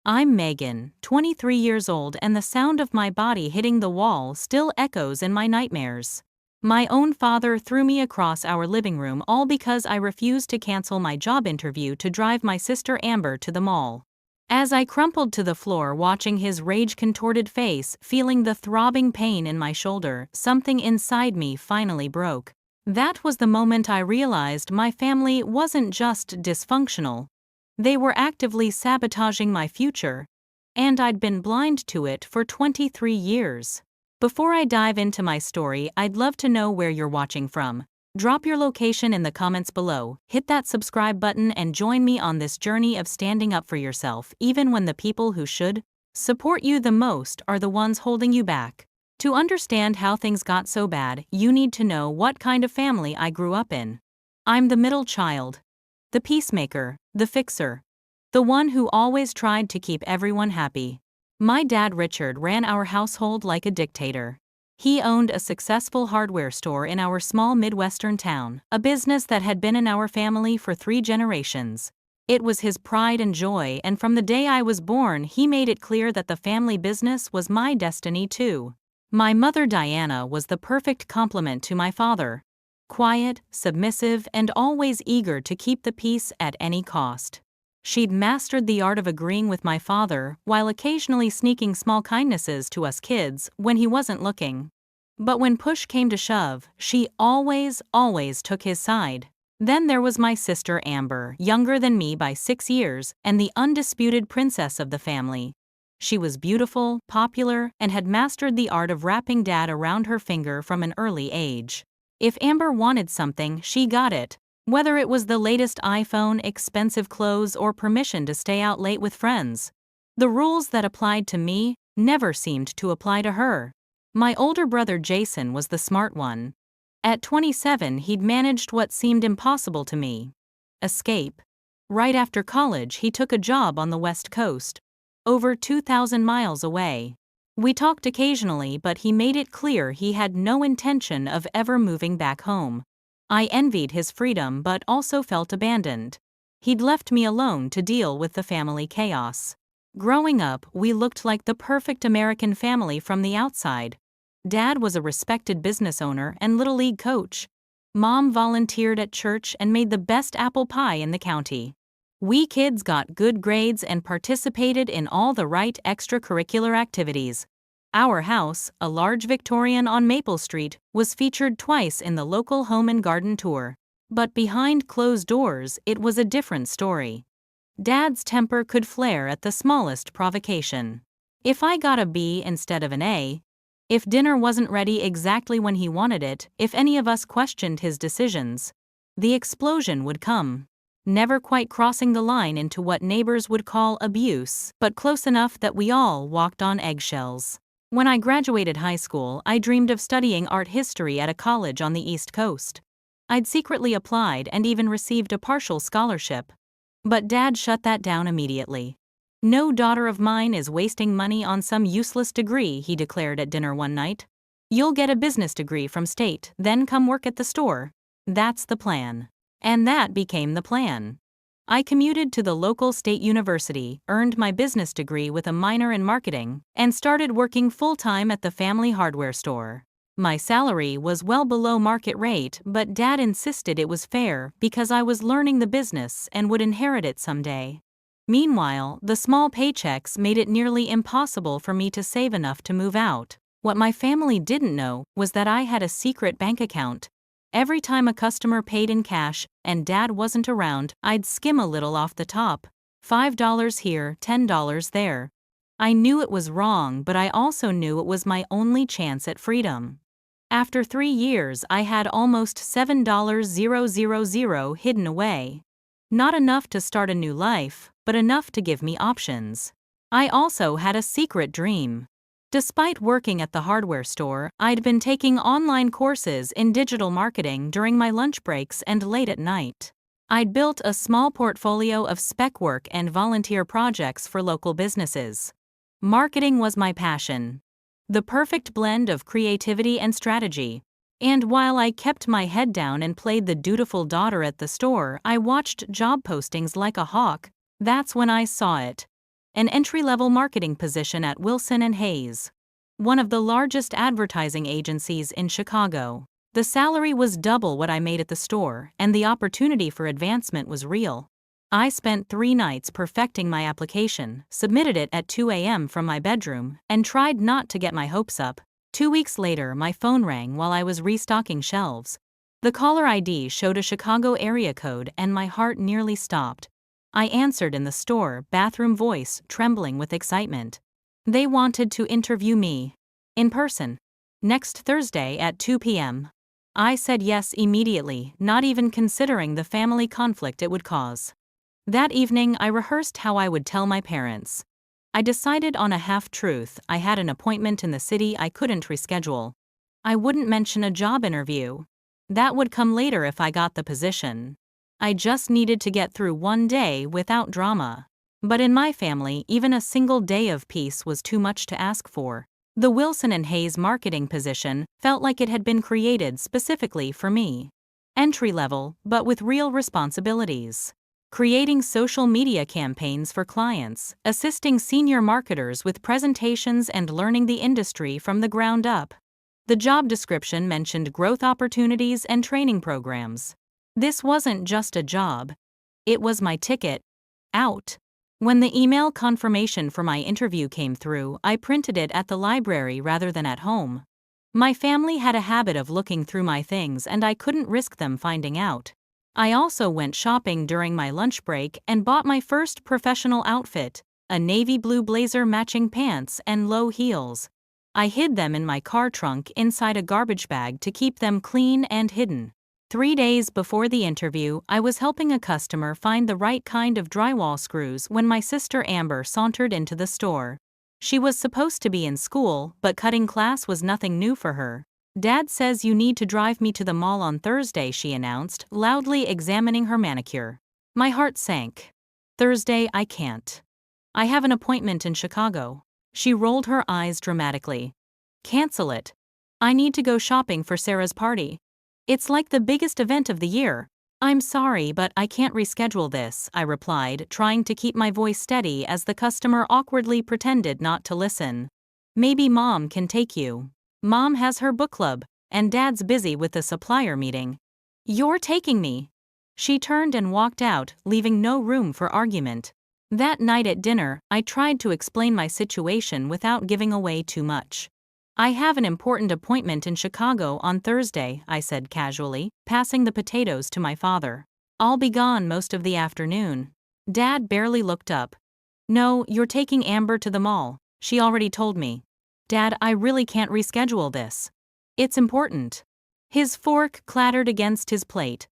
I'm Megan, 23 years old, and the sound of my body hitting the wall still echoes in my nightmares. My own father threw me across our living room all because I refused to cancel my job interview to drive my sister Amber to the mall. As I crumpled to the floor watching his rage-contorted face, feeling the throbbing pain in my shoulder, something inside me finally broke. That was the moment I realized my family wasn't just dysfunctional. They were actively sabotaging my future, and I'd been blind to it for 23 years. Before I dive into my story, I'd love to know where you're watching from. Drop your location in the comments below, hit that subscribe button, and join me on this journey of standing up for yourself, even when the people who should support you the most are the ones holding you back. To understand how things got so bad, you need to know what kind of family I grew up in. I'm the middle child. The peacemaker, the fixer. The one who always tried to keep everyone happy. My dad Richard ran our household like a dictator. He owned a successful hardware store in our small Midwestern town, a business that had been in our family for 3 generations. It was his pride and joy, and from the day I was born he made it clear that the family business was my destiny too. My mother Diana was the perfect complement to my father. Quiet, submissive, and always eager to keep the peace at any cost. She'd mastered the art of agreeing with my father while occasionally sneaking small kindnesses to us kids when he wasn't looking. But when push came to shove, she always took his side. Then there was my sister Amber, younger than me by 6 years, and the undisputed princess of the family. She was beautiful, popular, and had mastered the art of wrapping Dad around her finger from an early age. If Amber wanted something, she got it. Whether it was the latest iPhone, expensive clothes, or permission to stay out late with friends. The rules that applied to me never seemed to apply to her. My older brother Jason was the smart one. At 27, he'd managed what seemed impossible to me. Escape. Right after college, he took a job on the West Coast, over 2,000 miles away. We talked occasionally, but he made it clear he had no intention of ever moving back home. I envied his freedom but also felt abandoned. He'd left me alone to deal with the family chaos. Growing up, we looked like the perfect American family from the outside. Dad was a respected business owner and Little League coach. Mom volunteered at church and made the best apple pie in the county. We kids got good grades and participated in all the right extracurricular activities. Our house, a large Victorian on Maple Street, was featured twice in the local home and garden tour. But behind closed doors, it was a different story. Dad's temper could flare at the smallest provocation. If I got a B instead of an A, if dinner wasn't ready exactly when he wanted it, if any of us questioned his decisions, the explosion would come. Never quite crossing the line into what neighbors would call abuse, but close enough that we all walked on eggshells. When I graduated high school, I dreamed of studying art history at a college on the East Coast. I'd secretly applied and even received a partial scholarship. But Dad shut that down immediately. "No daughter of mine is wasting money on some useless degree," he declared at dinner one night. "You'll get a business degree from state, then come work at the store. That's the plan." And that became the plan. I commuted to the local state university, earned my business degree with a minor in marketing, and started working full-time at the family hardware store. My salary was well below market rate, but Dad insisted it was fair because I was learning the business and would inherit it someday. Meanwhile, the small paychecks made it nearly impossible for me to save enough to move out. What my family didn't know was that I had a secret bank account. Every time a customer paid in cash and Dad wasn't around, I'd skim a little off the top. $5 here, $10 there. I knew it was wrong, but I also knew it was my only chance at freedom. After 3 years, I had almost $7,000 hidden away. Not enough to start a new life, but enough to give me options. I also had a secret dream. Despite working at the hardware store, I'd been taking online courses in digital marketing during my lunch breaks and late at night. I'd built a small portfolio of spec work and volunteer projects for local businesses. Marketing was my passion. The perfect blend of creativity and strategy. And while I kept my head down and played the dutiful daughter at the store, I watched job postings like a hawk. That's when I saw it. an entry-level marketing position at Wilson & Hayes, one of the largest advertising agencies in Chicago. The salary was double what I made at the store, and the opportunity for advancement was real. I spent 3 nights perfecting my application, submitted it at 2 a.m. from my bedroom, and tried not to get my hopes up. 2 weeks later, my phone rang while I was restocking shelves. The caller ID showed a Chicago area code, and my heart nearly stopped. I answered in the store, bathroom voice trembling with excitement. They wanted to interview me. In person. Next Thursday at 2 p.m. I said yes immediately, not even considering the family conflict it would cause. That evening, I rehearsed how I would tell my parents. I decided on a half-truth. I had an appointment in the city I couldn't reschedule. I wouldn't mention a job interview. That would come later if I got the position. I just needed to get through one day without drama. But in my family, even a single day of peace was too much to ask for. The Wilson & Hayes marketing position felt like it had been created specifically for me. Entry-level, but with real responsibilities. Creating social media campaigns for clients, assisting senior marketers with presentations and learning the industry from the ground up. The job description mentioned growth opportunities and training programs. This wasn't just a job. It was my ticket out. When the email confirmation for my interview came through, I printed it at the library rather than at home. My family had a habit of looking through my things, and I couldn't risk them finding out. I also went shopping during my lunch break and bought my first professional outfit, a navy blue blazer, matching pants, and low heels. I hid them in my car trunk inside a garbage bag to keep them clean and hidden. 3 days before the interview, I was helping a customer find the right kind of drywall screws when my sister Amber sauntered into the store. She was supposed to be in school, but cutting class was nothing new for her. "Dad says you need to drive me to the mall on Thursday," she announced, loudly examining her manicure. My heart sank. "Thursday, I can't. I have an appointment in Chicago." She rolled her eyes dramatically. "Cancel it. I need to go shopping for Sarah's party. It's like the biggest event of the year." "I'm sorry, but I can't reschedule this," I replied, trying to keep my voice steady as the customer awkwardly pretended not to listen. "Maybe Mom can take you. Mom has her book club, and Dad's busy with the supplier meeting." "You're taking me." She turned and walked out, leaving no room for argument. That night at dinner, I tried to explain my situation without giving away too much. "I have an important appointment in Chicago on Thursday," I said casually, passing the potatoes to my father. "I'll be gone most of the afternoon." Dad barely looked up. "No, you're taking Amber to the mall. She already told me." "Dad, I really can't reschedule this. It's important." His fork clattered against his plate.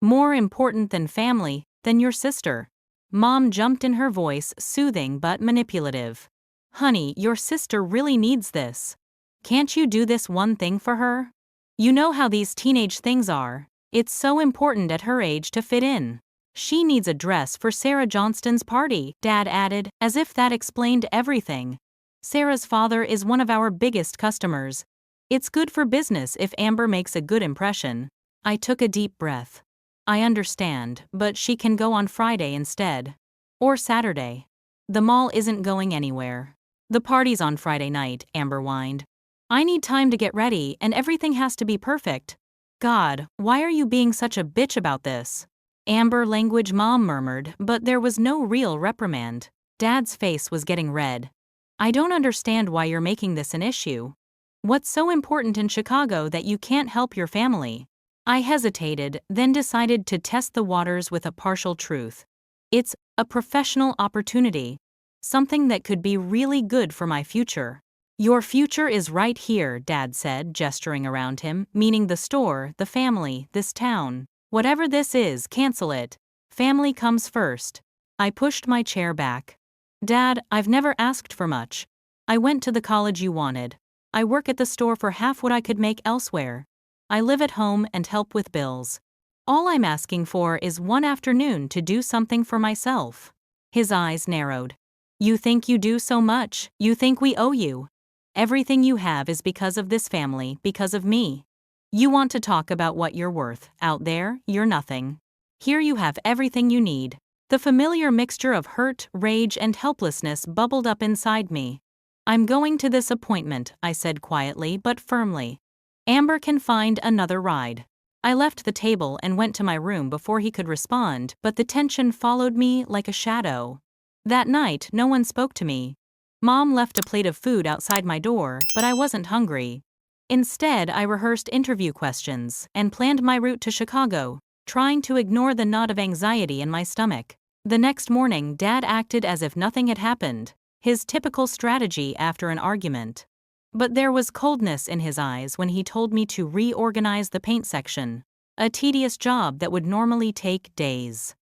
"More important than family, than your sister." Mom jumped in, her voice soothing but manipulative. "Honey, your sister really needs this. Can't you do this one thing for her? You know how these teenage things are. It's so important at her age to fit in." "She needs a dress for Sarah Johnston's party," Dad added, as if that explained everything. "Sarah's father is one of our biggest customers. It's good for business if Amber makes a good impression." I took a deep breath. "I understand, but she can go on Friday instead. Or Saturday." "The mall isn't going anywhere. The party's on Friday night," Amber whined. "I need time to get ready, and everything has to be perfect." "God, why are you being such a bitch about this?" "Amber language," Mom murmured, but there was no real reprimand. Dad's face was getting red. "I don't understand why you're making this an issue. What's so important in Chicago that you can't help your family?" I hesitated, then decided to test the waters with a partial truth. "It's a professional opportunity. Something that could be really good for my future." "Your future is right here," Dad said, gesturing around him, meaning the store, the family, this town. "Whatever this is, cancel it. Family comes first." I pushed my chair back. "Dad, I've never asked for much. I went to the college you wanted. I work at the store for half what I could make elsewhere. I live at home and help with bills. All I'm asking for is one afternoon to do something for myself." His eyes narrowed. "You think you do so much? You think we owe you? Everything you have is because of this family, because of me. You want to talk about what you're worth. Out there, you're nothing. Here you have everything you need. The familiar mixture of hurt, rage, and helplessness bubbled up inside me. "I'm going to this appointment," I said quietly but firmly. "Amber can find another ride." I left the table and went to my room before he could respond, but the tension followed me like a shadow. That night, no one spoke to me. Mom left a plate of food outside my door, but I wasn't hungry. Instead, I rehearsed interview questions and planned my route to Chicago, trying to ignore the knot of anxiety in my stomach. The next morning, Dad acted as if nothing had happened, his typical strategy after an argument. But there was coldness in his eyes when he told me to reorganize the paint section, a tedious job that would normally take days.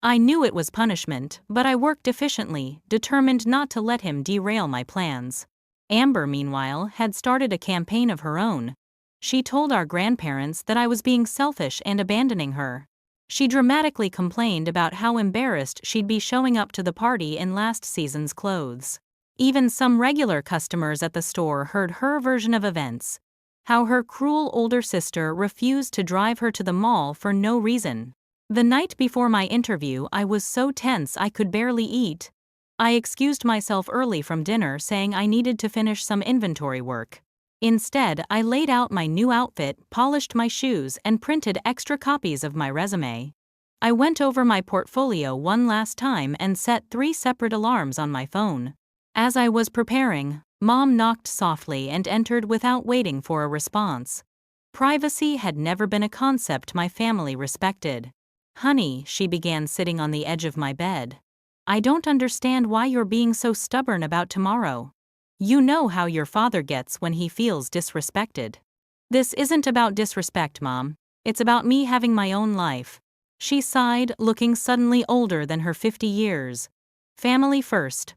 I knew it was punishment, but I worked efficiently, determined not to let him derail my plans. Amber, meanwhile, had started a campaign of her own. She told our grandparents that I was being selfish and abandoning her. She dramatically complained about how embarrassed she'd be showing up to the party in last season's clothes. Even some regular customers at the store heard her version of events. How her cruel older sister refused to drive her to the mall for no reason. The night before my interview, I was so tense I could barely eat. I excused myself early from dinner, saying I needed to finish some inventory work. Instead, I laid out my new outfit, polished my shoes, and printed extra copies of my resume. I went over my portfolio one last time and set 3 separate alarms on my phone. As I was preparing, Mom knocked softly and entered without waiting for a response. Privacy had never been a concept my family respected. "Honey," she began, sitting on the edge of my bed. "I don't understand why you're being so stubborn about tomorrow. You know how your father gets when he feels disrespected." "This isn't about disrespect, Mom. It's about me having my own life." She sighed, looking suddenly older than her 50 years. "Family first.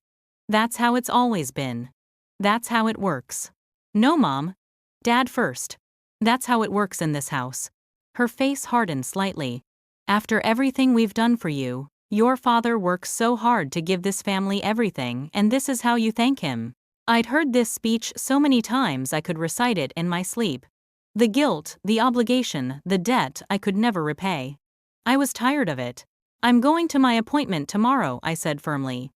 That's how it's always been. That's how it works." "No, Mom. Dad first. That's how it works in this house." Her face hardened slightly. "After everything we've done for you, your father works so hard to give this family everything, and this is how you thank him." I'd heard this speech so many times I could recite it in my sleep. The guilt, the obligation, the debt I could never repay. I was tired of it. "I'm going to my appointment tomorrow," I said firmly.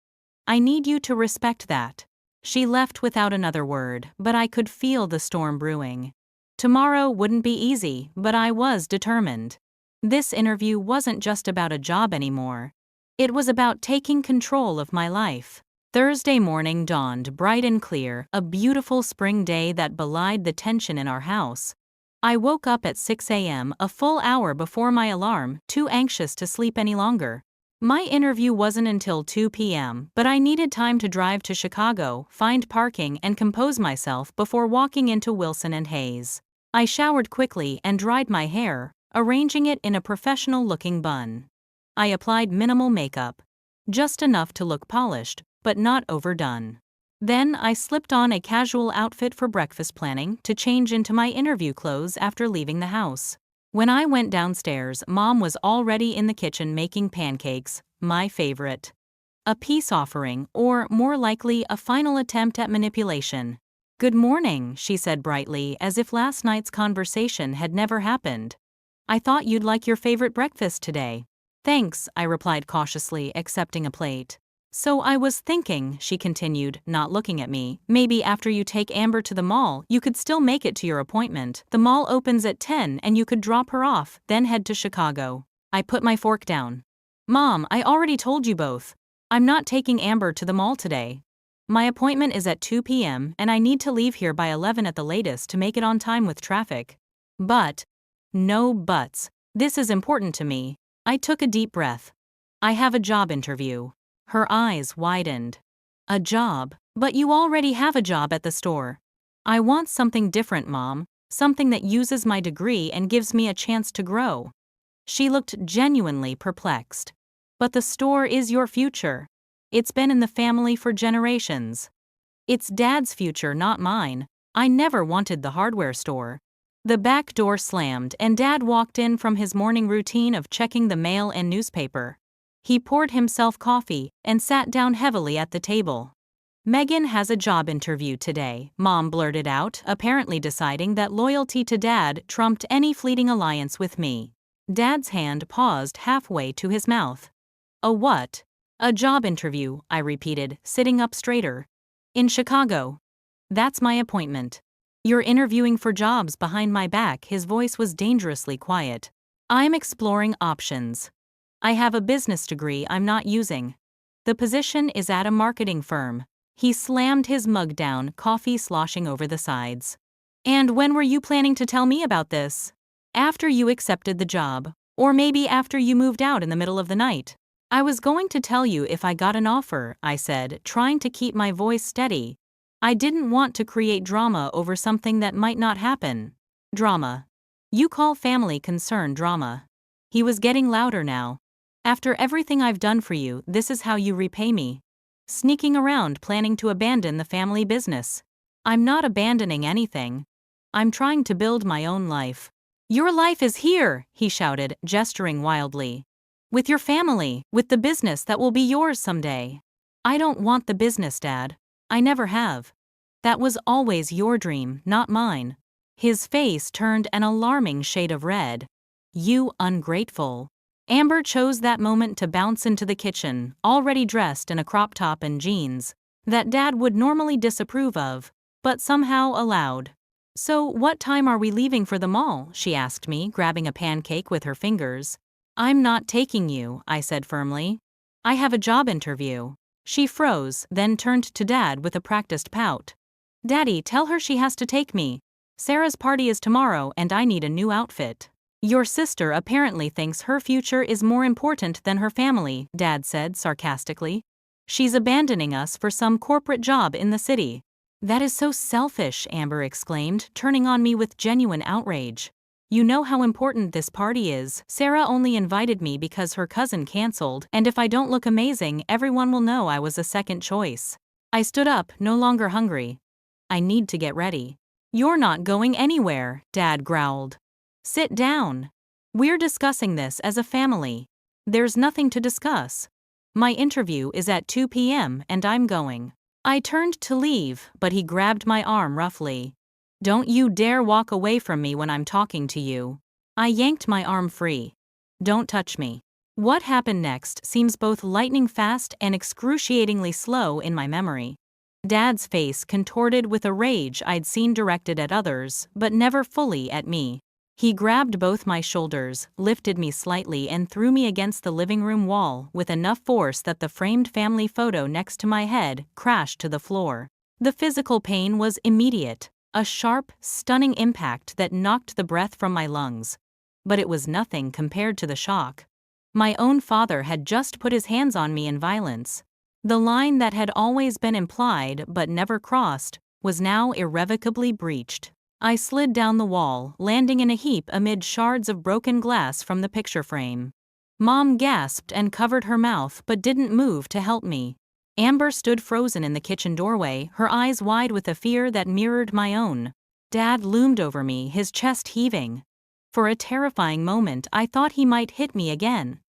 "I need you to respect that." She left without another word, but I could feel the storm brewing. Tomorrow wouldn't be easy, but I was determined. This interview wasn't just about a job anymore. It was about taking control of my life. Thursday morning dawned bright and clear, a beautiful spring day that belied the tension in our house. I woke up at 6 a.m., a full hour before my alarm, too anxious to sleep any longer. My interview wasn't until 2 p.m., but I needed time to drive to Chicago, find parking, and compose myself before walking into Wilson and Hayes. I showered quickly and dried my hair, arranging it in a professional-looking bun. I applied minimal makeup, just enough to look polished, but not overdone. Then I slipped on a casual outfit for breakfast, planning to change into my interview clothes after leaving the house. When I went downstairs, Mom was already in the kitchen making pancakes, my favorite. A peace offering, or more likely a final attempt at manipulation. "Good morning," she said brightly, as if last night's conversation had never happened. "I thought you'd like your favorite breakfast today." "Thanks," I replied cautiously, accepting a plate. "So I was thinking," she continued, not looking at me, "maybe after you take Amber to the mall, you could still make it to your appointment. The mall opens at 10 and you could drop her off, then head to Chicago." I put my fork down. "Mom, I already told you both. I'm not taking Amber to the mall today. My appointment is at 2 p.m. and I need to leave here by 11 at the latest to make it on time with traffic." "But..." "No buts. This is important to me." I took a deep breath. "I have a job interview." Her eyes widened. "A job? But you already have a job at the store." "I want something different, Mom. Something that uses my degree and gives me a chance to grow." She looked genuinely perplexed. "But the store is your future. It's been in the family for generations." "It's Dad's future, not mine. I never wanted the hardware store." The back door slammed and Dad walked in from his morning routine of checking the mail and newspaper. He poured himself coffee and sat down heavily at the table. "Megan has a job interview today," Mom blurted out, apparently deciding that loyalty to Dad trumped any fleeting alliance with me. Dad's hand paused halfway to his mouth. A what? A job interview, I repeated, sitting up straighter. In Chicago. That's my appointment. You're interviewing for jobs behind my back. His voice was dangerously quiet. I'm exploring options. I have a business degree I'm not using. The position is at a marketing firm. He slammed his mug down, coffee sloshing over the sides. And when were you planning to tell me about this? After you accepted the job, or maybe after you moved out in the middle of the night. I was going to tell you if I got an offer, I said, trying to keep my voice steady. I didn't want to create drama over something that might not happen. Drama. You call family concern drama. He was getting louder now. After everything I've done for you, this is how you repay me. Sneaking around planning to abandon the family business. I'm not abandoning anything. I'm trying to build my own life. Your life is here, he shouted, gesturing wildly. With your family, with the business that will be yours someday. I don't want the business, Dad. I never have. That was always your dream, not mine. His face turned an alarming shade of red. You ungrateful. Amber chose that moment to bounce into the kitchen, already dressed in a crop top and jeans that Dad would normally disapprove of, but somehow allowed. So, what time are we leaving for the mall? She asked me, grabbing a pancake with her fingers. I'm not taking you, I said firmly. I have a job interview. She froze, then turned to Dad with a practiced pout. Daddy, tell her she has to take me. Sarah's party is tomorrow and I need a new outfit. Your sister apparently thinks her future is more important than her family, Dad said sarcastically. She's abandoning us for some corporate job in the city. That is so selfish, Amber exclaimed, turning on me with genuine outrage. You know how important this party is. Sarah only invited me because her cousin canceled, and if I don't look amazing, everyone will know I was a second choice. I stood up, no longer hungry. I need to get ready. You're not going anywhere, Dad growled. Sit down. We're discussing this as a family. There's nothing to discuss. My interview is at 2 p.m. and I'm going. I turned to leave, but he grabbed my arm roughly. Don't you dare walk away from me when I'm talking to you. I yanked my arm free. Don't touch me. What happened next seems both lightning fast and excruciatingly slow in my memory. Dad's face contorted with a rage I'd seen directed at others, but never fully at me. He grabbed both my shoulders, lifted me slightly and threw me against the living room wall with enough force that the framed family photo next to my head crashed to the floor. The physical pain was immediate, a sharp, stunning impact that knocked the breath from my lungs. But it was nothing compared to the shock. My own father had just put his hands on me in violence. The line that had always been implied but never crossed was now irrevocably breached. I slid down the wall, landing in a heap amid shards of broken glass from the picture frame. Mom gasped and covered her mouth but didn't move to help me. Amber stood frozen in the kitchen doorway, her eyes wide with a fear that mirrored my own. Dad loomed over me, his chest heaving. For a terrifying moment, I thought he might hit me again.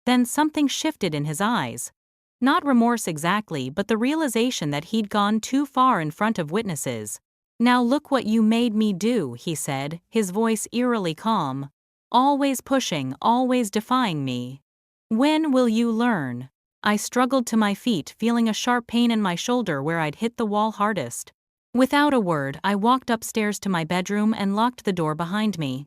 Then something shifted in his eyes. Not remorse exactly, but the realization that he'd gone too far in front of witnesses. Now look what you made me do, he said, his voice eerily calm. Always pushing, always defying me. When will you learn? I struggled to my feet, feeling a sharp pain in my shoulder where I'd hit the wall hardest. Without a word, I walked upstairs to my bedroom and locked the door behind me.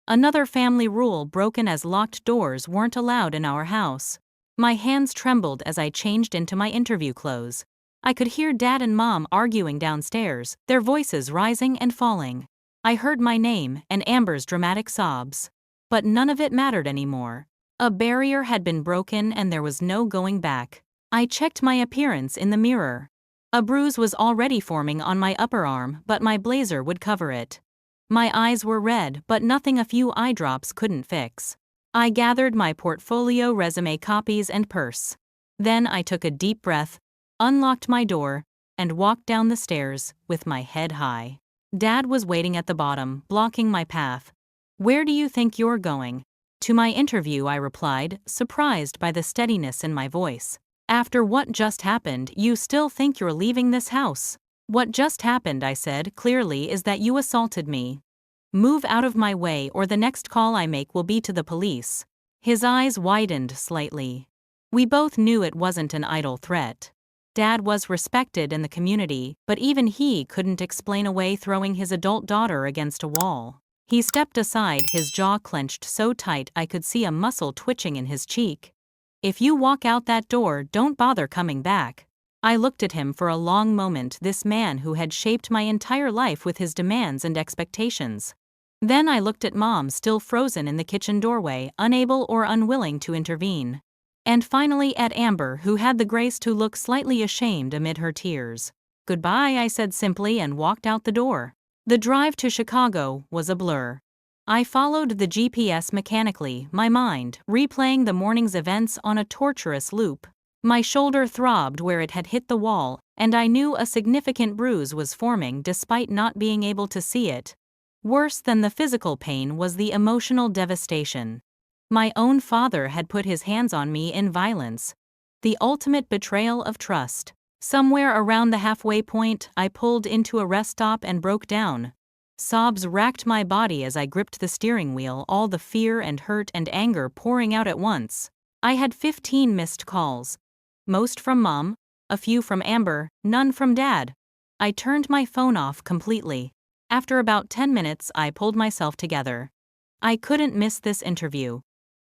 Another family rule broken, as locked doors weren't allowed in our house. My hands trembled as I changed into my interview clothes. I could hear Dad and Mom arguing downstairs, their voices rising and falling. I heard my name and Amber's dramatic sobs. But none of it mattered anymore. A barrier had been broken and there was no going back. I checked my appearance in the mirror. A bruise was already forming on my upper arm, but my blazer would cover it. My eyes were red, but nothing a few eye drops couldn't fix. I gathered my portfolio, resume copies, and purse. Then I took a deep breath, unlocked my door, and walked down the stairs with my head high. Dad was waiting at the bottom, blocking my path. Where do you think you're going? To my interview, I replied, surprised by the steadiness in my voice. After what just happened, you still think you're leaving this house? What just happened, I said clearly, is that you assaulted me. Move out of my way or the next call I make will be to the police. His eyes widened slightly. We both knew it wasn't an idle threat. Dad was respected in the community, but even he couldn't explain away throwing his adult daughter against a wall. He stepped aside, his jaw clenched so tight I could see a muscle twitching in his cheek. "If you walk out that door, don't bother coming back." I looked at him for a long moment, this man who had shaped my entire life with his demands and expectations. Then I looked at Mom, still frozen in the kitchen doorway, unable or unwilling to intervene. And finally at Amber, who had the grace to look slightly ashamed amid her tears. "Goodbye," I said simply and walked out the door. The drive to Chicago was a blur. I followed the GPS mechanically, my mind replaying the morning's events on a torturous loop. My shoulder throbbed where it had hit the wall, and I knew a significant bruise was forming despite not being able to see it. Worse than the physical pain was the emotional devastation. My own father had put his hands on me in violence. The ultimate betrayal of trust. Somewhere around the halfway point, I pulled into a rest stop and broke down. Sobs racked my body as I gripped the steering wheel, all the fear and hurt and anger pouring out at once. I had 15 missed calls. Most from Mom, a few from Amber, none from Dad. I turned my phone off completely. After about 10 minutes, I pulled myself together. I couldn't miss this interview.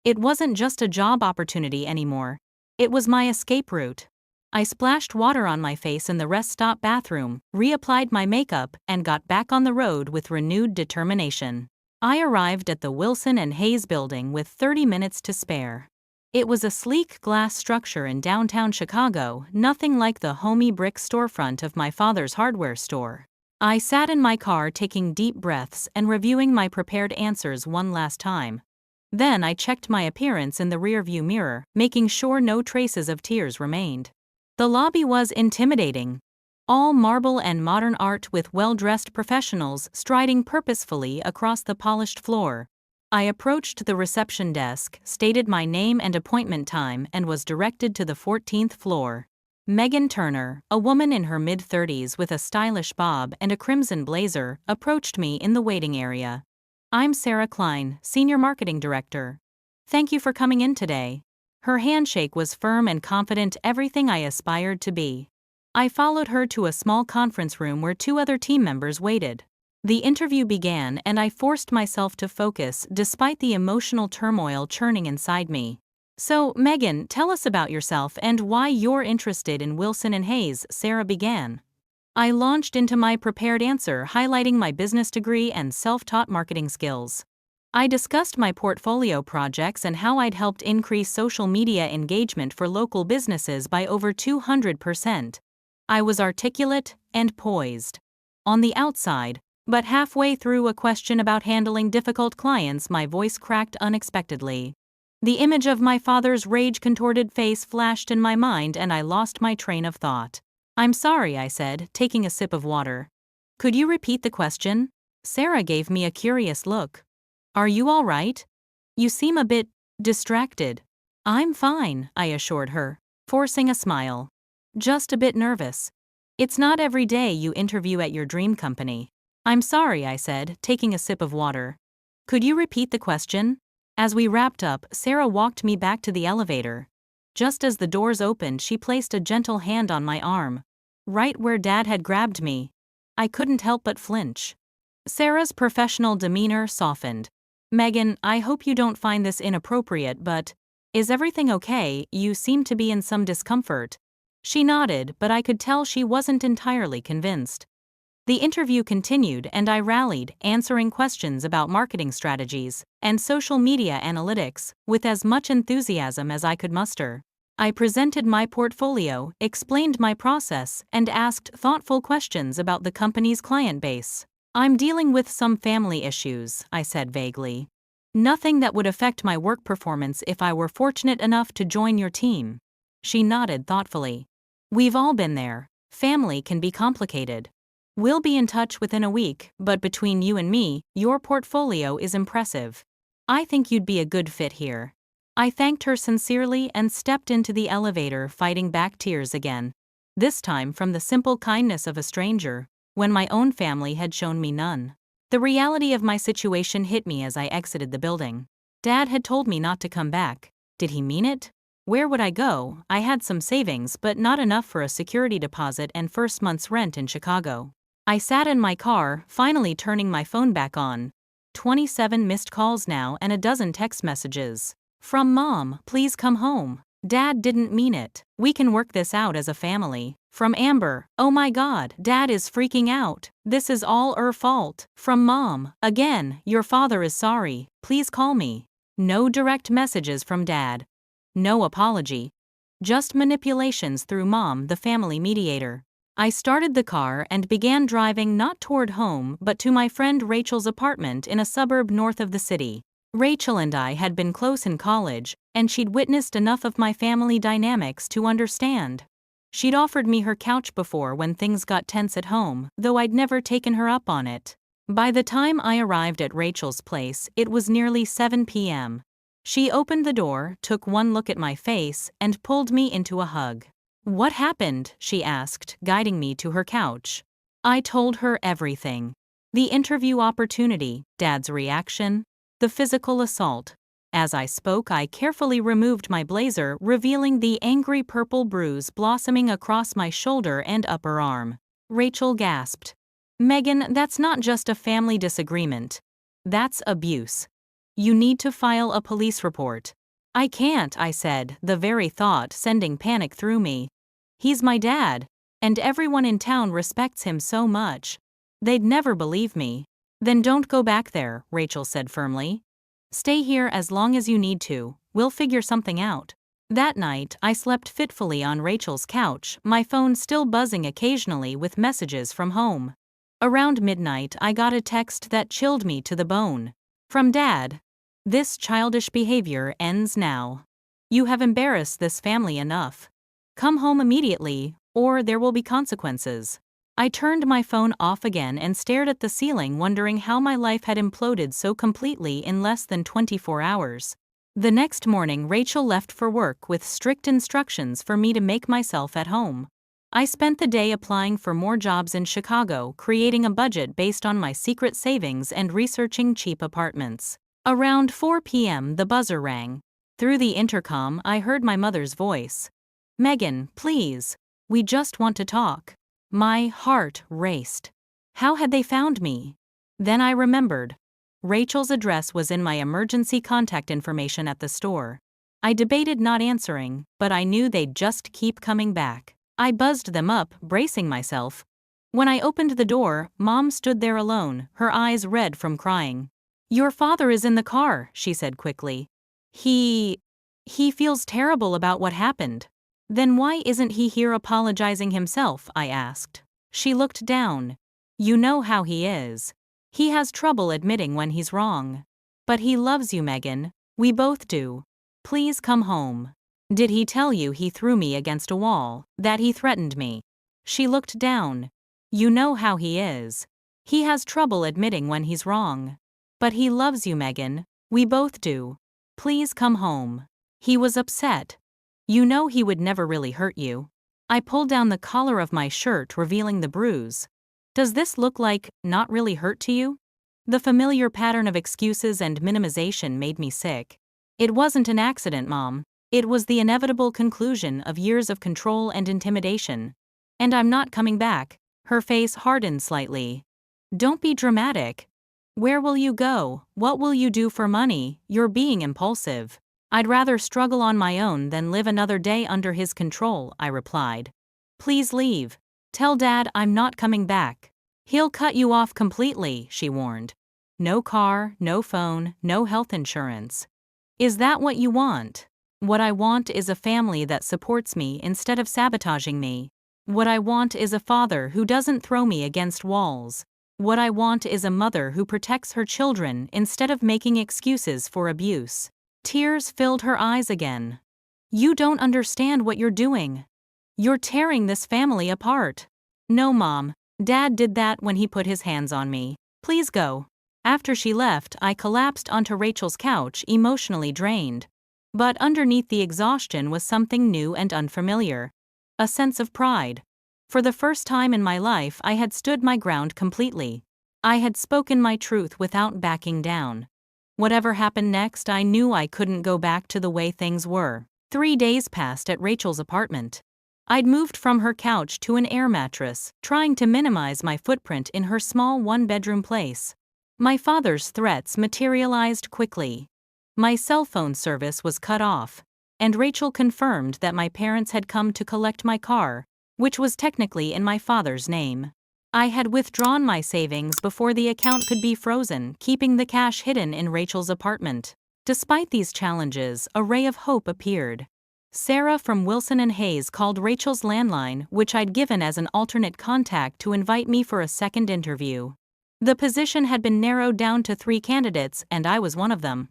It wasn't just a job opportunity anymore. It was my escape route. I splashed water on my face in the rest stop bathroom, reapplied my makeup, and got back on the road with renewed determination. I arrived at the Wilson and Hayes building with 30 minutes to spare. It was a sleek glass structure in downtown Chicago, nothing like the homey brick storefront of my father's hardware store. I sat in my car taking deep breaths and reviewing my prepared answers one last time. Then I checked my appearance in the rearview mirror, making sure no traces of tears remained. The lobby was intimidating. All marble and modern art with well-dressed professionals striding purposefully across the polished floor. I approached the reception desk, stated my name and appointment time, and was directed to the 14th floor. Megan Turner, a woman in her mid-30s with a stylish bob and a crimson blazer, approached me in the waiting area. "I'm Sarah Klein, Senior Marketing Director. Thank you for coming in today." Her handshake was firm and confident, everything I aspired to be. I followed her to a small conference room where 2 other team members waited. The interview began and I forced myself to focus despite the emotional turmoil churning inside me. "So, Megan, tell us about yourself and why you're interested in Wilson and Hayes," Sarah began. I launched into my prepared answer, highlighting my business degree and self-taught marketing skills. I discussed my portfolio projects and how I'd helped increase social media engagement for local businesses by over 200%. I was articulate and poised. On the outside, but halfway through a question about handling difficult clients, my voice cracked unexpectedly. The image of my father's rage-contorted face flashed in my mind and I lost my train of thought. "I'm sorry," I said, taking a sip of water. "Could you repeat the question?" Sarah gave me a curious look. "Are you all right? You seem a bit distracted." "I'm fine," I assured her, forcing a smile. "Just a bit nervous. It's not every day you interview at your dream company." "I'm sorry," I said, taking a sip of water. "Could you repeat the question?" As we wrapped up, Sarah walked me back to the elevator. Just as the doors opened, she placed a gentle hand on my arm, right where Dad had grabbed me. I couldn't help but flinch. Sarah's professional demeanor softened. "Megan, I hope you don't find this inappropriate, but is everything okay? You seem to be in some discomfort." She nodded, but I could tell she wasn't entirely convinced. The interview continued and I rallied, answering questions about marketing strategies and social media analytics with as much enthusiasm as I could muster. I presented my portfolio, explained my process, and asked thoughtful questions about the company's client base. "I'm dealing with some family issues," I said vaguely. "Nothing that would affect my work performance if I were fortunate enough to join your team." She nodded thoughtfully. "We've all been there. Family can be complicated. We'll be in touch within a week, but between you and me, your portfolio is impressive. I think you'd be a good fit here." I thanked her sincerely and stepped into the elevator, fighting back tears again. This time from the simple kindness of a stranger, when my own family had shown me none. The reality of my situation hit me as I exited the building. Dad had told me not to come back. Did he mean it? Where would I go? I had some savings, but not enough for a security deposit and first month's rent in Chicago. I sat in my car, finally turning my phone back on. 27 missed calls now and a dozen text messages. From Mom, please come home. Dad didn't mean it. We can work this out as a family. From Amber, oh my God, Dad is freaking out. This is all her fault. From Mom, again, your father is sorry. Please call me. No direct messages from Dad. No apology. Just manipulations through Mom, the family mediator. I started the car and began driving not toward home but to my friend Rachel's apartment in a suburb north of the city. Rachel and I had been close in college, and she'd witnessed enough of my family dynamics to understand. She'd offered me her couch before when things got tense at home, though I'd never taken her up on it. By the time I arrived at Rachel's place, it was nearly 7 p.m. She opened the door, took one look at my face, and pulled me into a hug. What happened? She asked, guiding me to her couch. I told her everything. The interview opportunity, Dad's reaction, the physical assault. As I spoke, I carefully removed my blazer, revealing the angry purple bruise blossoming across my shoulder and upper arm. Rachel gasped. Megan, that's not just a family disagreement. That's abuse. You need to file a police report. I can't, I said, the very thought sending panic through me. He's my dad, and everyone in town respects him so much. They'd never believe me. Then don't go back there, Rachel said firmly. Stay here as long as you need to, we'll figure something out. That night, I slept fitfully on Rachel's couch, my phone still buzzing occasionally with messages from home. Around midnight, I got a text that chilled me to the bone. From Dad. This childish behavior ends now. You have embarrassed this family enough. Come home immediately, or there will be consequences. I turned my phone off again and stared at the ceiling, wondering how my life had imploded so completely in less than 24 hours. The next morning, Rachel left for work with strict instructions for me to make myself at home. I spent the day applying for more jobs in Chicago, creating a budget based on my secret savings and researching cheap apartments. Around 4 p.m., the buzzer rang. Through the intercom, I heard my mother's voice. Megan, please. We just want to talk. My heart raced. How had they found me? Then I remembered. Rachel's address was in my emergency contact information at the store. I debated not answering, but I knew they'd just keep coming back. I buzzed them up, bracing myself. When I opened the door, Mom stood there alone, her eyes red from crying. Your father is in the car, she said quickly. He feels terrible about what happened. Then why isn't he here apologizing himself? I asked. She looked down. You know how he is. He has trouble admitting when he's wrong. But he loves you, Megan. We both do. Please come home. Did he tell you he threw me against a wall, that he threatened me? She looked down. You know how he is. He has trouble admitting when he's wrong. But he loves you, Megan. We both do. Please come home. He was upset. You know he would never really hurt you. I pulled down the collar of my shirt, revealing the bruise. Does this look like not really hurt to you? The familiar pattern of excuses and minimization made me sick. It wasn't an accident, Mom. It was the inevitable conclusion of years of control and intimidation. And I'm not coming back. Her face hardened slightly. Don't be dramatic. Where will you go? What will you do for money? You're being impulsive. I'd rather struggle on my own than live another day under his control, I replied. Please leave. Tell Dad I'm not coming back. He'll cut you off completely, she warned. No car, no phone, no health insurance. Is that what you want? What I want is a family that supports me instead of sabotaging me. What I want is a father who doesn't throw me against walls. What I want is a mother who protects her children instead of making excuses for abuse. Tears filled her eyes again. You don't understand what you're doing. You're tearing this family apart. No, Mom. Dad did that when he put his hands on me. Please go. After she left, I collapsed onto Rachel's couch, emotionally drained. But underneath the exhaustion was something new and unfamiliar. A sense of pride. For the first time in my life, I had stood my ground completely. I had spoken my truth without backing down. Whatever happened next, I knew I couldn't go back to the way things were. 3 days passed at Rachel's apartment. I'd moved from her couch to an air mattress, trying to minimize my footprint in her small one-bedroom place. My father's threats materialized quickly. My cell phone service was cut off, and Rachel confirmed that my parents had come to collect my car, which was technically in my father's name. I had withdrawn my savings before the account could be frozen, keeping the cash hidden in Rachel's apartment. Despite these challenges, a ray of hope appeared. Sarah from Wilson & Hayes called Rachel's landline, which I'd given as an alternate contact, to invite me for a second interview. The position had been narrowed down to 3 candidates, and I was one of them.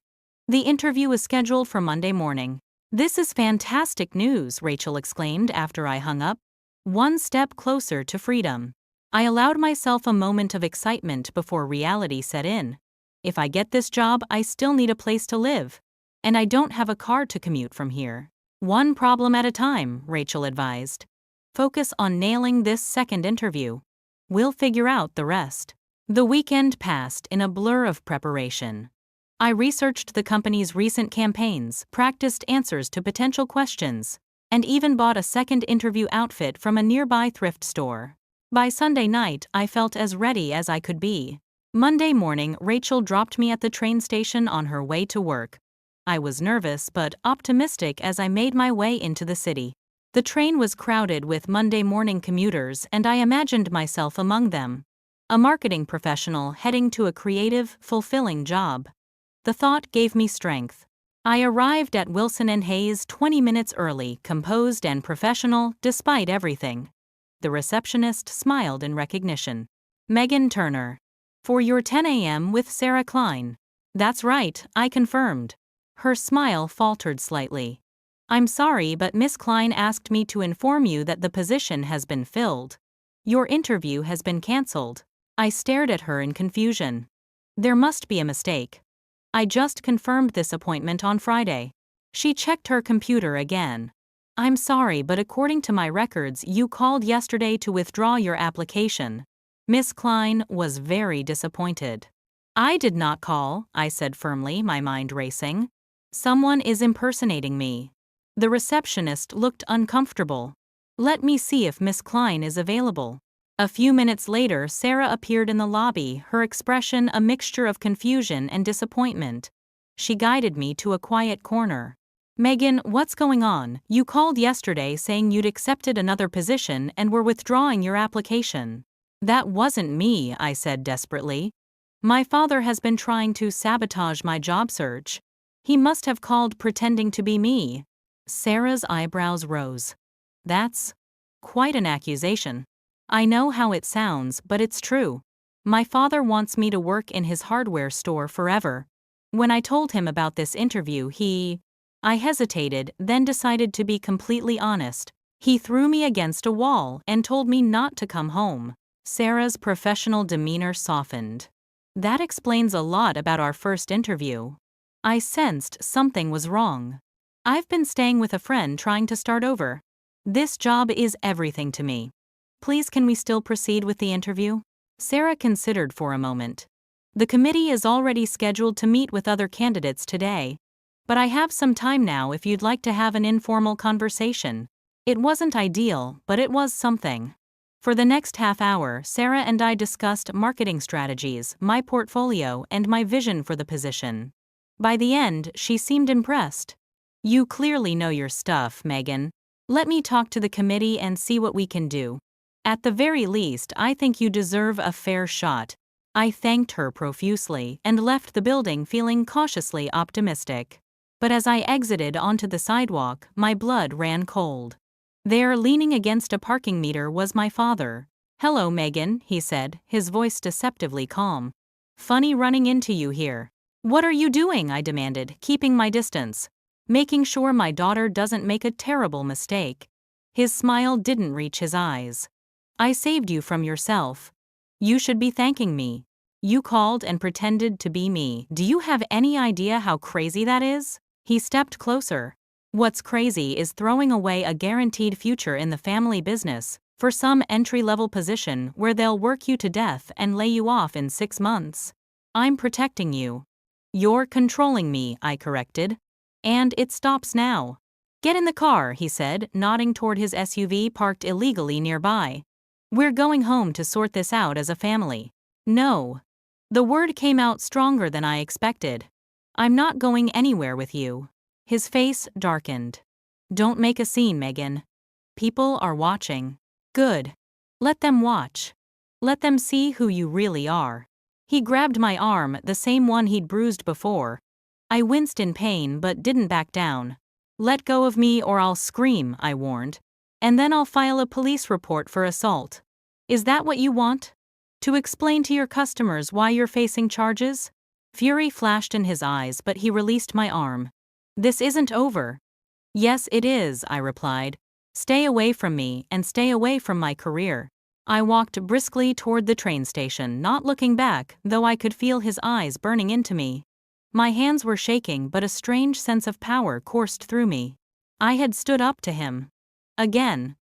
The interview was scheduled for Monday morning. "This is fantastic news," Rachel exclaimed after I hung up. One step closer to freedom. I allowed myself a moment of excitement before reality set in. If I get this job, I still need a place to live. And I don't have a car to commute from here. "One problem at a time," Rachel advised. "Focus on nailing this second interview. We'll figure out the rest." The weekend passed in a blur of preparation. I researched the company's recent campaigns, practiced answers to potential questions, and even bought a second interview outfit from a nearby thrift store. By Sunday night, I felt as ready as I could be. Monday morning, Rachel dropped me at the train station on her way to work. I was nervous but optimistic as I made my way into the city. The train was crowded with Monday morning commuters, and I imagined myself among them. A marketing professional heading to a creative, fulfilling job. The thought gave me strength. I arrived at Wilson & Hayes 20 minutes early, composed and professional, despite everything. The receptionist smiled in recognition. "Megan Turner. For your 10 a.m. with Sarah Klein." "That's right," I confirmed. Her smile faltered slightly. "I'm sorry, but Miss Klein asked me to inform you that the position has been filled. Your interview has been cancelled." I stared at her in confusion. There must be a mistake. I just confirmed this appointment on Friday. She checked her computer again. "I'm sorry, but according to my records, you called yesterday to withdraw your application." Miss Klein was very disappointed. "I did not call," I said firmly, my mind racing. "Someone is impersonating me." The receptionist looked uncomfortable. "Let me see if Miss Klein is available." A few minutes later, Sarah appeared in the lobby, her expression a mixture of confusion and disappointment. She guided me to a quiet corner. "Megan, what's going on? You called yesterday saying you'd accepted another position and were withdrawing your application." "That wasn't me," I said desperately. "My father has been trying to sabotage my job search. He must have called pretending to be me." Sarah's eyebrows rose. "That's quite an accusation." "I know how it sounds, but it's true. My father wants me to work in his hardware store forever. When I told him about this interview, I hesitated, then decided to be completely honest. "He threw me against a wall and told me not to come home." Sarah's professional demeanor softened. "That explains a lot about our first interview." I sensed something was wrong. "I've been staying with a friend trying to start over. This job is everything to me. Please, can we still proceed with the interview?" Sarah considered for a moment. "The committee is already scheduled to meet with other candidates today, but I have some time now if you'd like to have an informal conversation." It wasn't ideal, but it was something. For the next half hour, Sarah and I discussed marketing strategies, my portfolio, and my vision for the position. By the end, she seemed impressed. "You clearly know your stuff, Megan. Let me talk to the committee and see what we can do. At the very least, I think you deserve a fair shot." I thanked her profusely and left the building feeling cautiously optimistic. But as I exited onto the sidewalk, my blood ran cold. There, leaning against a parking meter, was my father. "Hello, Megan," he said, his voice deceptively calm. "Funny running into you here." "What are you doing?" I demanded, keeping my distance. "Making sure my daughter doesn't make a terrible mistake." His smile didn't reach his eyes. "I saved you from yourself. You should be thanking me. You called and pretended to be me. Do you have any idea how crazy that is?" He stepped closer. "What's crazy is throwing away a guaranteed future in the family business for some entry-level position where they'll work you to death and lay you off in 6 months. I'm protecting you." "You're controlling me," I corrected. "And it stops now." Get in the car, he said, nodding toward his SUV parked illegally nearby. We're going home to sort this out as a family. No. The word came out stronger than I expected. I'm not going anywhere with you. His face darkened. Don't make a scene, Megan. People are watching. Good. Let them watch. Let them see who you really are. He grabbed my arm, the same one he'd bruised before. I winced in pain but didn't back down. Let go of me or I'll scream, I warned. And then I'll file a police report for assault. Is that what you want? To explain to your customers why you're facing charges? Fury flashed in his eyes, but he released my arm. This isn't over. Yes, it is, I replied. Stay away from me and stay away from my career. I walked briskly toward the train station, not looking back, though I could feel his eyes burning into me. My hands were shaking, but a strange sense of power coursed through me. I had stood up to him. Again.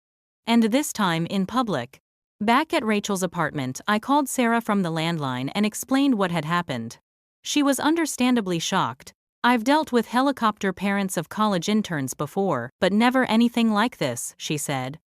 And this time in public. Back at Rachel's apartment, I called Sarah from the landline and explained what had happened. She was understandably shocked. I've dealt with helicopter parents of college interns before, but never anything like this, she said.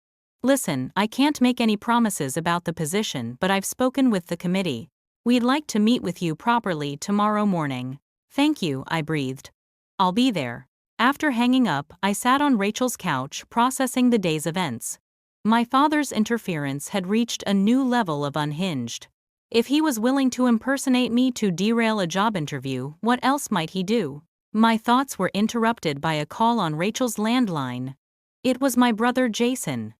Listen, I can't make any promises about the position, but I've spoken with the committee. We'd like to meet with you properly tomorrow morning. Thank you, I breathed. I'll be there. After hanging up, I sat on Rachel's couch processing the day's events. My father's interference had reached a new level of unhinged. If he was willing to impersonate me to derail a job interview, what else might he do? My thoughts were interrupted by a call on Rachel's landline. It was my brother Jason.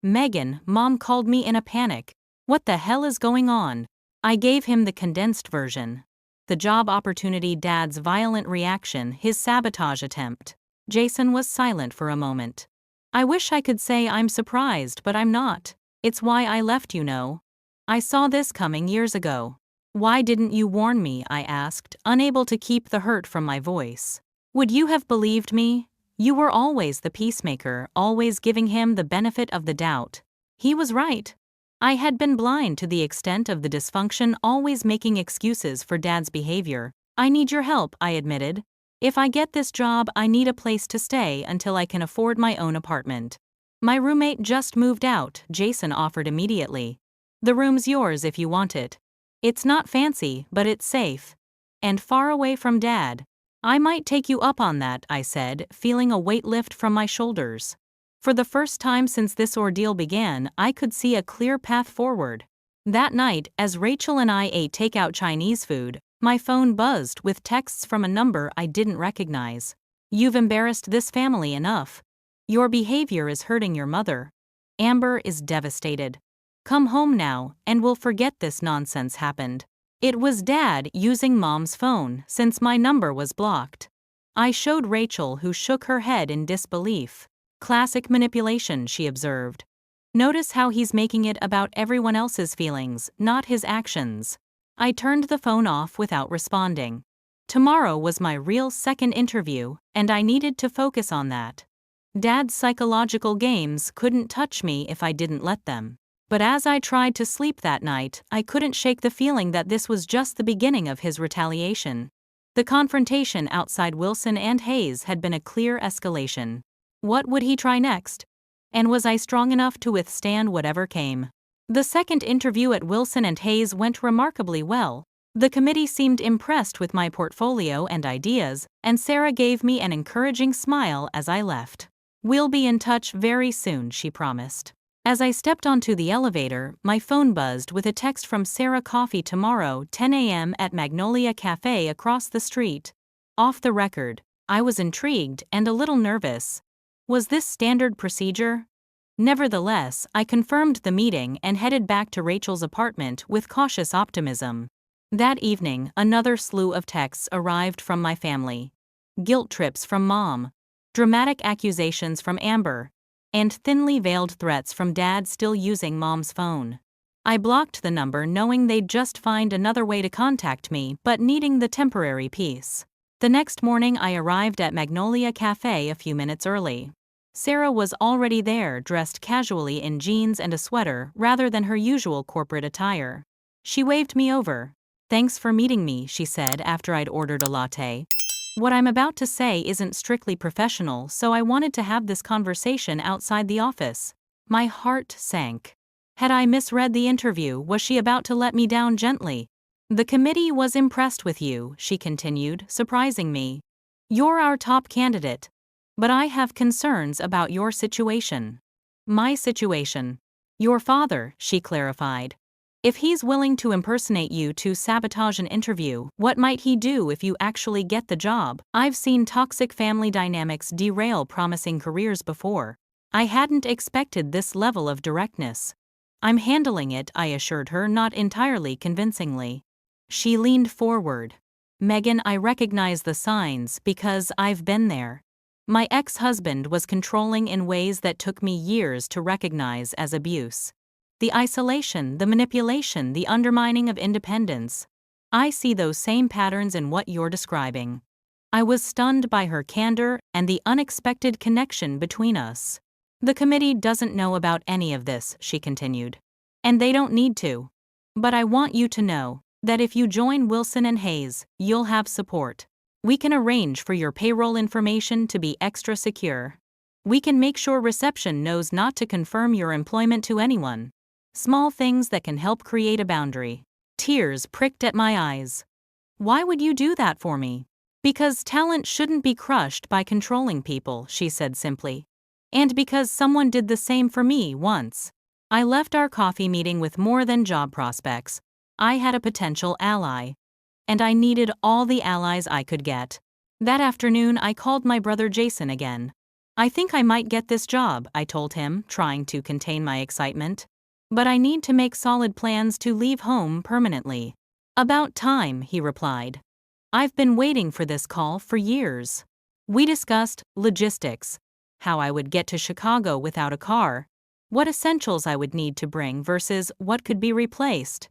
Megan, Mom called me in a panic. What the hell is going on? I gave him the condensed version. The job opportunity, Dad's violent reaction, his sabotage attempt. Jason was silent for a moment. I wish I could say I'm surprised, but I'm not. It's why I left, you know. I saw this coming years ago. Why didn't you warn me? I asked, unable to keep the hurt from my voice. Would you have believed me? You were always the peacemaker, always giving him the benefit of the doubt. He was right. I had been blind to the extent of the dysfunction, always making excuses for Dad's behavior. I need your help, I admitted. If I get this job, I need a place to stay until I can afford my own apartment. My roommate just moved out, Jason offered immediately. The room's yours if you want it. It's not fancy, but it's safe. And far away from Dad. I might take you up on that, I said, feeling a weight lift from my shoulders. For the first time since this ordeal began, I could see a clear path forward. That night, as Rachel and I ate takeout Chinese food, my phone buzzed with texts from a number I didn't recognize. You've embarrassed this family enough. Your behavior is hurting your mother. Amber is devastated. Come home now, and we'll forget this nonsense happened. It was Dad using Mom's phone, since my number was blocked. I showed Rachel, who shook her head in disbelief. Classic manipulation, she observed. Notice how he's making it about everyone else's feelings, not his actions. I turned the phone off without responding. Tomorrow was my real second interview, and I needed to focus on that. Dad's psychological games couldn't touch me if I didn't let them. But as I tried to sleep that night, I couldn't shake the feeling that this was just the beginning of his retaliation. The confrontation outside Wilson and Hayes had been a clear escalation. What would he try next? And was I strong enough to withstand whatever came? The second interview at Wilson and Hayes went remarkably well. The committee seemed impressed with my portfolio and ideas, and Sarah gave me an encouraging smile as I left. We'll be in touch very soon, she promised. As I stepped onto the elevator, my phone buzzed with a text from Sarah. Coffee tomorrow, 10 a.m. at Magnolia Cafe across the street. Off the record, I was intrigued and a little nervous. Was this standard procedure? Nevertheless, I confirmed the meeting and headed back to Rachel's apartment with cautious optimism. That evening, another slew of texts arrived from my family. Guilt trips from Mom. Dramatic accusations from Amber. And thinly veiled threats from Dad, still using Mom's phone. I blocked the number knowing they'd just find another way to contact me, but needing the temporary peace. The next morning I arrived at Magnolia Cafe a few minutes early. Sarah was already there, dressed casually in jeans and a sweater rather than her usual corporate attire. She waved me over. Thanks for meeting me, she said after I'd ordered a latte. What I'm about to say isn't strictly professional, so I wanted to have this conversation outside the office. My heart sank. Had I misread the interview? Was she about to let me down gently? The committee was impressed with you, she continued, surprising me. You're our top candidate. But I have concerns about your situation. My situation. Your father, she clarified. If he's willing to impersonate you to sabotage an interview, what might he do if you actually get the job? I've seen toxic family dynamics derail promising careers before. I hadn't expected this level of directness. I'm handling it, I assured her, not entirely convincingly. She leaned forward. Megan, I recognize the signs because I've been there. My ex-husband was controlling in ways that took me years to recognize as abuse. The isolation, the manipulation, the undermining of independence. I see those same patterns in what you're describing. I was stunned by her candor and the unexpected connection between us. The committee doesn't know about any of this, she continued. And they don't need to. But I want you to know that if you join Wilson and Hayes, you'll have support. We can arrange for your payroll information to be extra secure. We can make sure reception knows not to confirm your employment to anyone. Small things that can help create a boundary. Tears pricked at my eyes. Why would you do that for me? Because talent shouldn't be crushed by controlling people, she said simply. And because someone did the same for me once. I left our coffee meeting with more than job prospects. I had a potential ally. And I needed all the allies I could get. That afternoon, I called my brother Jason again. I think I might get this job, I told him, trying to contain my excitement. But I need to make solid plans to leave home permanently. About time, he replied. I've been waiting for this call for years. We discussed logistics, how I would get to Chicago without a car, what essentials I would need to bring versus what could be replaced,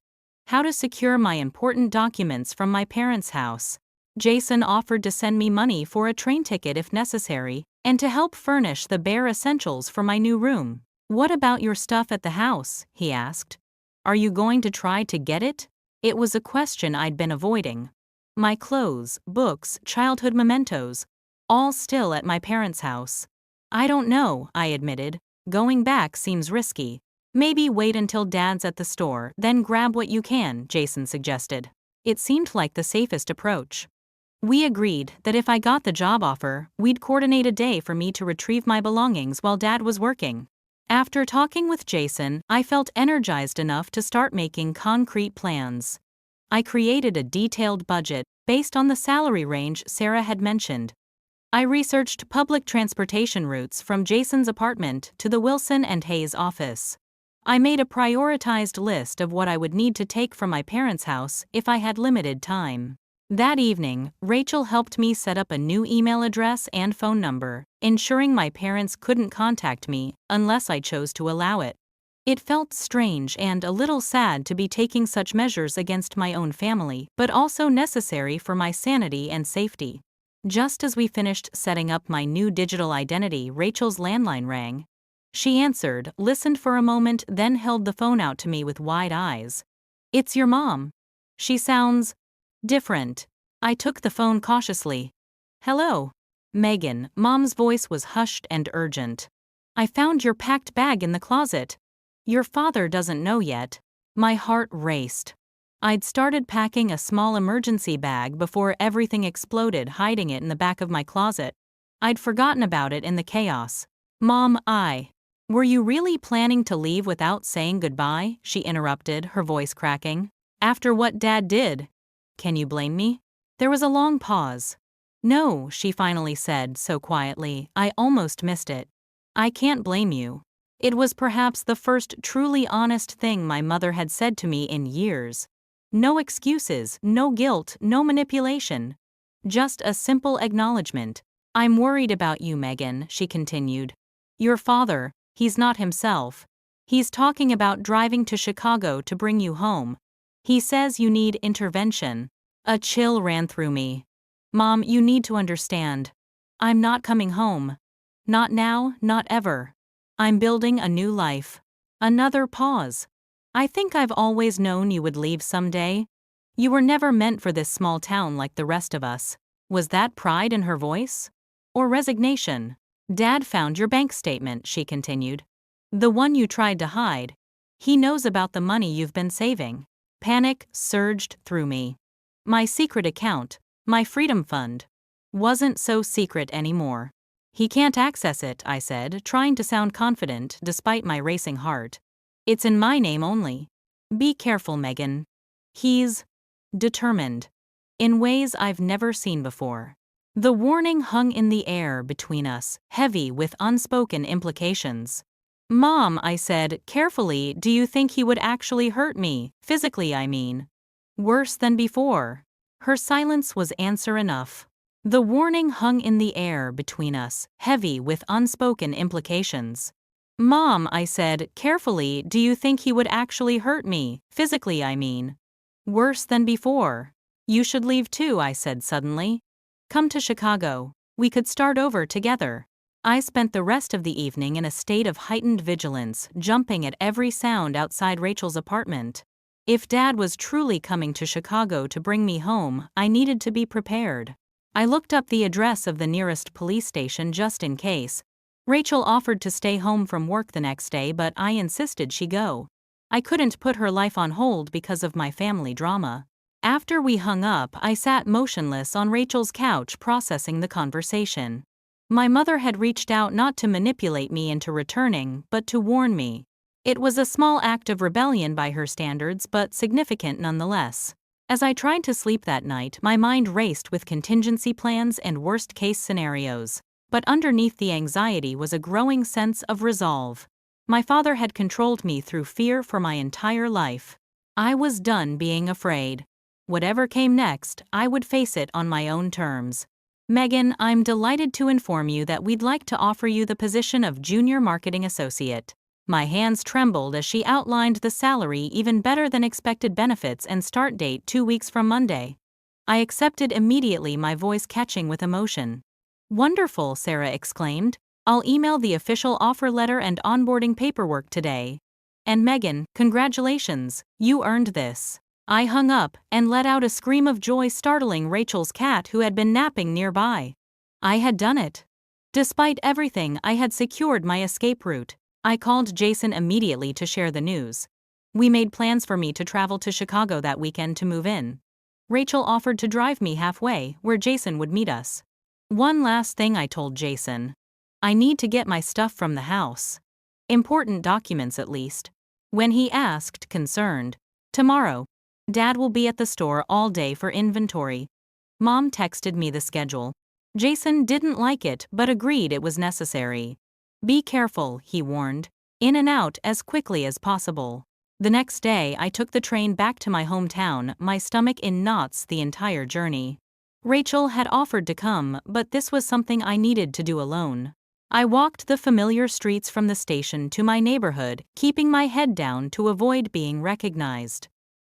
how to secure my important documents from my parents' house. Jason offered to send me money for a train ticket if necessary, and to help furnish the bare essentials for my new room. What about your stuff at the house? He asked. Are you going to try to get it? It was a question I'd been avoiding. My clothes, books, childhood mementos, all still at my parents' house. I don't know, I admitted. Going back seems risky. Maybe wait until Dad's at the store, then grab what you can, Jason suggested. It seemed like the safest approach. We agreed that if I got the job offer, we'd coordinate a day for me to retrieve my belongings while Dad was working. After talking with Jason, I felt energized enough to start making concrete plans. I created a detailed budget based on the salary range Sarah had mentioned. I researched public transportation routes from Jason's apartment to the Wilson and Hayes office. I made a prioritized list of what I would need to take from my parents' house if I had limited time. That evening, Rachel helped me set up a new email address and phone number, ensuring my parents couldn't contact me unless I chose to allow it. It felt strange and a little sad to be taking such measures against my own family, but also necessary for my sanity and safety. Just as we finished setting up my new digital identity, Rachel's landline rang. She answered, listened for a moment, then held the phone out to me with wide eyes. It's your mom. She sounds different. I took the phone cautiously. Hello. Megan, Mom's voice was hushed and urgent. I found your packed bag in the closet. Your father doesn't know yet. My heart raced. I'd started packing a small emergency bag before everything exploded, hiding it in the back of my closet. I'd forgotten about it in the chaos. Mom, were you really planning to leave without saying goodbye? She interrupted, her voice cracking. After what Dad did? Can you blame me? There was a long pause. No, she finally said so quietly, I almost missed it. I can't blame you. It was perhaps the first truly honest thing my mother had said to me in years. No excuses, no guilt, no manipulation. Just a simple acknowledgement. I'm worried about you, Megan, she continued. Your father, he's not himself. He's talking about driving to Chicago to bring you home. He says you need intervention. A chill ran through me. Mom, you need to understand. I'm not coming home. Not now, not ever. I'm building a new life. Another pause. I think I've always known you would leave someday. You were never meant for this small town like the rest of us. Was that pride in her voice? Or resignation? Dad found your bank statement, she continued. The one you tried to hide. He knows about the money you've been saving. Panic surged through me. My secret account, my freedom fund, wasn't so secret anymore. He can't access it, I said, trying to sound confident despite my racing heart. It's in my name only. Be careful, Megan. He's determined. In ways I've never seen before. The warning hung in the air between us, heavy with unspoken implications. Mom, I said, carefully, do you think he would actually hurt me, physically I mean? Worse than before. Her silence was answer enough. The warning hung in the air between us, heavy with unspoken implications. Mom, I said, carefully, do you think he would actually hurt me, physically I mean? Worse than before. You should leave too, I said suddenly. Come to Chicago. We could start over together. I spent the rest of the evening in a state of heightened vigilance, jumping at every sound outside Rachel's apartment. If Dad was truly coming to Chicago to bring me home, I needed to be prepared. I looked up the address of the nearest police station just in case. Rachel offered to stay home from work the next day, but I insisted she go. I couldn't put her life on hold because of my family drama. After we hung up, I sat motionless on Rachel's couch processing the conversation. My mother had reached out not to manipulate me into returning, but to warn me. It was a small act of rebellion by her standards, but significant nonetheless. As I tried to sleep that night, my mind raced with contingency plans and worst-case scenarios. But underneath the anxiety was a growing sense of resolve. My father had controlled me through fear for my entire life. I was done being afraid. Whatever came next, I would face it on my own terms. Megan, I'm delighted to inform you that we'd like to offer you the position of Junior Marketing Associate. My hands trembled as she outlined the salary, even better than expected benefits, and start date 2 weeks from Monday. I accepted immediately, my voice catching with emotion. Wonderful, Sarah exclaimed. I'll email the official offer letter and onboarding paperwork today. And Megan, congratulations, you earned this. I hung up and let out a scream of joy, startling Rachel's cat, who had been napping nearby. I had done it. Despite everything, I had secured my escape route. I called Jason immediately to share the news. We made plans for me to travel to Chicago that weekend to move in. Rachel offered to drive me halfway, where Jason would meet us. One last thing, I told Jason. I need to get my stuff from the house. Important documents, at least. When he asked, concerned, tomorrow. Dad will be at the store all day for inventory. Mom texted me the schedule. Jason didn't like it, but agreed it was necessary. Be careful, he warned. In and out as quickly as possible. The next day, I took the train back to my hometown, my stomach in knots the entire journey. Rachel had offered to come, but this was something I needed to do alone. I walked the familiar streets from the station to my neighborhood, keeping my head down to avoid being recognized.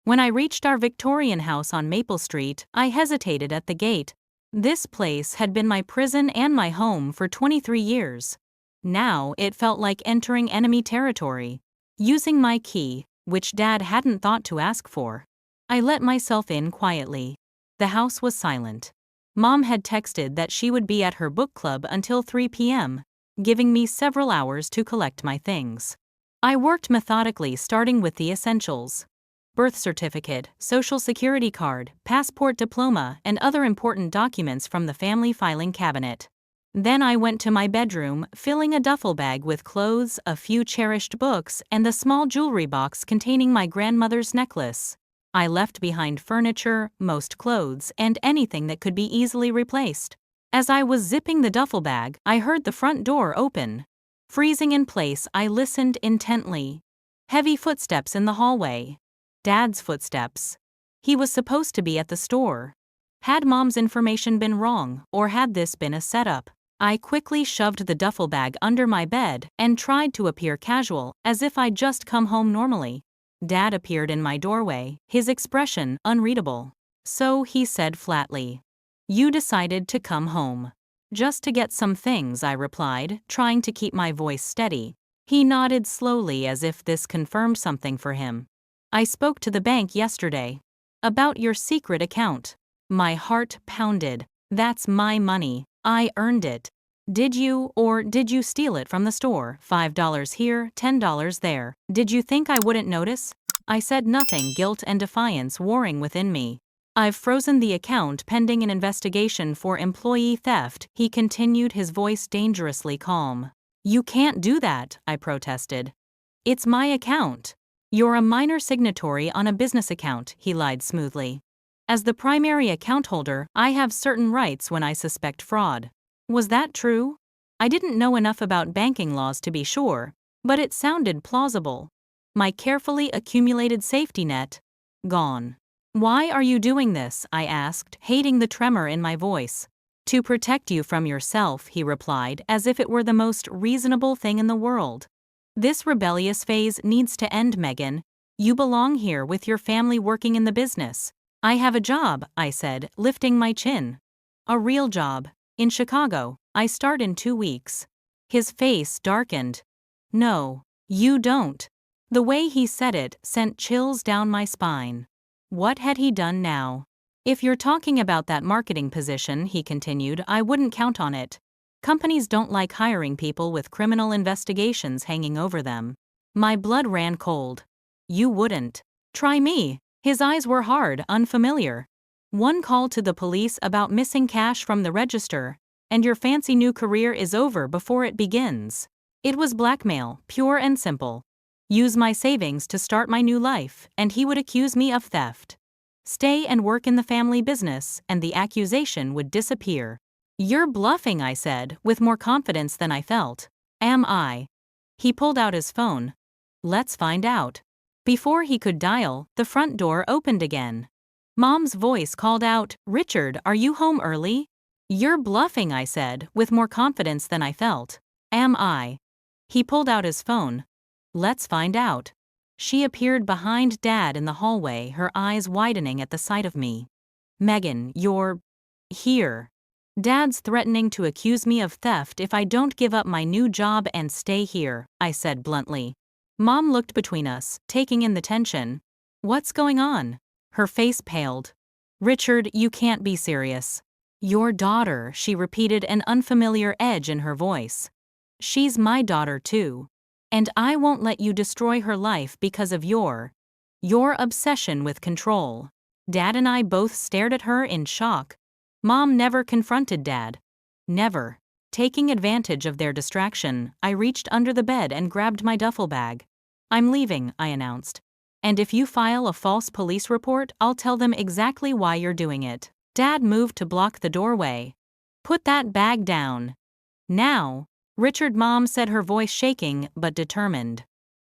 When I reached our Victorian house on Maple Street, I hesitated at the gate. This place had been my prison and my home for 23 years. Now it felt like entering enemy territory. Using my key, which Dad hadn't thought to ask for, I let myself in quietly. The house was silent. Mom had texted that she would be at her book club until 3 p.m., giving me several hours to collect my things. I worked methodically, starting with the essentials. Birth certificate, social security card, passport, diploma, and other important documents from the family filing cabinet. Then I went to my bedroom, filling a duffel bag with clothes, a few cherished books, and the small jewelry box containing my grandmother's necklace. I left behind furniture, most clothes, and anything that could be easily replaced. As I was zipping the duffel bag, I heard the front door open. Freezing in place, I listened intently. Heavy footsteps in the hallway. Dad's footsteps. He was supposed to be at the store. Had Mom's information been wrong, or had this been a setup? I quickly shoved the duffel bag under my bed and tried to appear casual, as if I'd just come home normally. Dad appeared in my doorway, his expression unreadable. So he said flatly, "You decided to come home." "Just to get some things," I replied, trying to keep my voice steady. He nodded slowly, as if this confirmed something for him. "I spoke to the bank yesterday. About your secret account." My heart pounded. That's my money. I earned it. Did you steal it from the store? $5 here, $10 there. Did you think I wouldn't notice? I said nothing, guilt and defiance warring within me. I've frozen the account pending an investigation for employee theft, he continued, his voice dangerously calm. You can't do that, I protested. It's my account. You're a minor signatory on a business account, he lied smoothly. As the primary account holder, I have certain rights when I suspect fraud. Was that true? I didn't know enough about banking laws to be sure, but it sounded plausible. My carefully accumulated safety net? Gone. Why are you doing this? I asked, hating the tremor in my voice. To protect you from yourself, he replied, as if it were the most reasonable thing in the world. This rebellious phase needs to end, Megan. You belong here with your family working in the business. I have a job, I said, lifting my chin. A real job. In Chicago. I start in 2 weeks. His face darkened. No, you don't. The way he said it sent chills down my spine. What had he done now? If you're talking about that marketing position, he continued, I wouldn't count on it. Companies don't like hiring people with criminal investigations hanging over them. My blood ran cold. You wouldn't. Try me. His eyes were hard, unfamiliar. One call to the police about missing cash from the register, and your fancy new career is over before it begins. It was blackmail, pure and simple. Use my savings to start my new life, and he would accuse me of theft. Stay and work in the family business, and the accusation would disappear. You're bluffing, I said, with more confidence than I felt. Am I? He pulled out his phone. Let's find out. Before he could dial, the front door opened again. Mom's voice called out, Richard, are you home early? You're bluffing, I said, with more confidence than I felt. Am I? He pulled out his phone. Let's find out. She appeared behind Dad in the hallway, her eyes widening at the sight of me. Megan, you're here. Dad's threatening to accuse me of theft if I don't give up my new job and stay here, I said bluntly. Mom looked between us, taking in the tension. What's going on? Her face paled. Richard, you can't be serious. Your daughter, she repeated, an unfamiliar edge in her voice. She's my daughter too. And I won't let you destroy her life because of your obsession with control. Dad and I both stared at her in shock. Mom never confronted Dad. Never. Taking advantage of their distraction, I reached under the bed and grabbed my duffel bag. I'm leaving, I announced. And if you file a false police report, I'll tell them exactly why you're doing it. Dad moved to block the doorway. Put that bag down. Now. Richard, Mom said, her voice shaking but determined.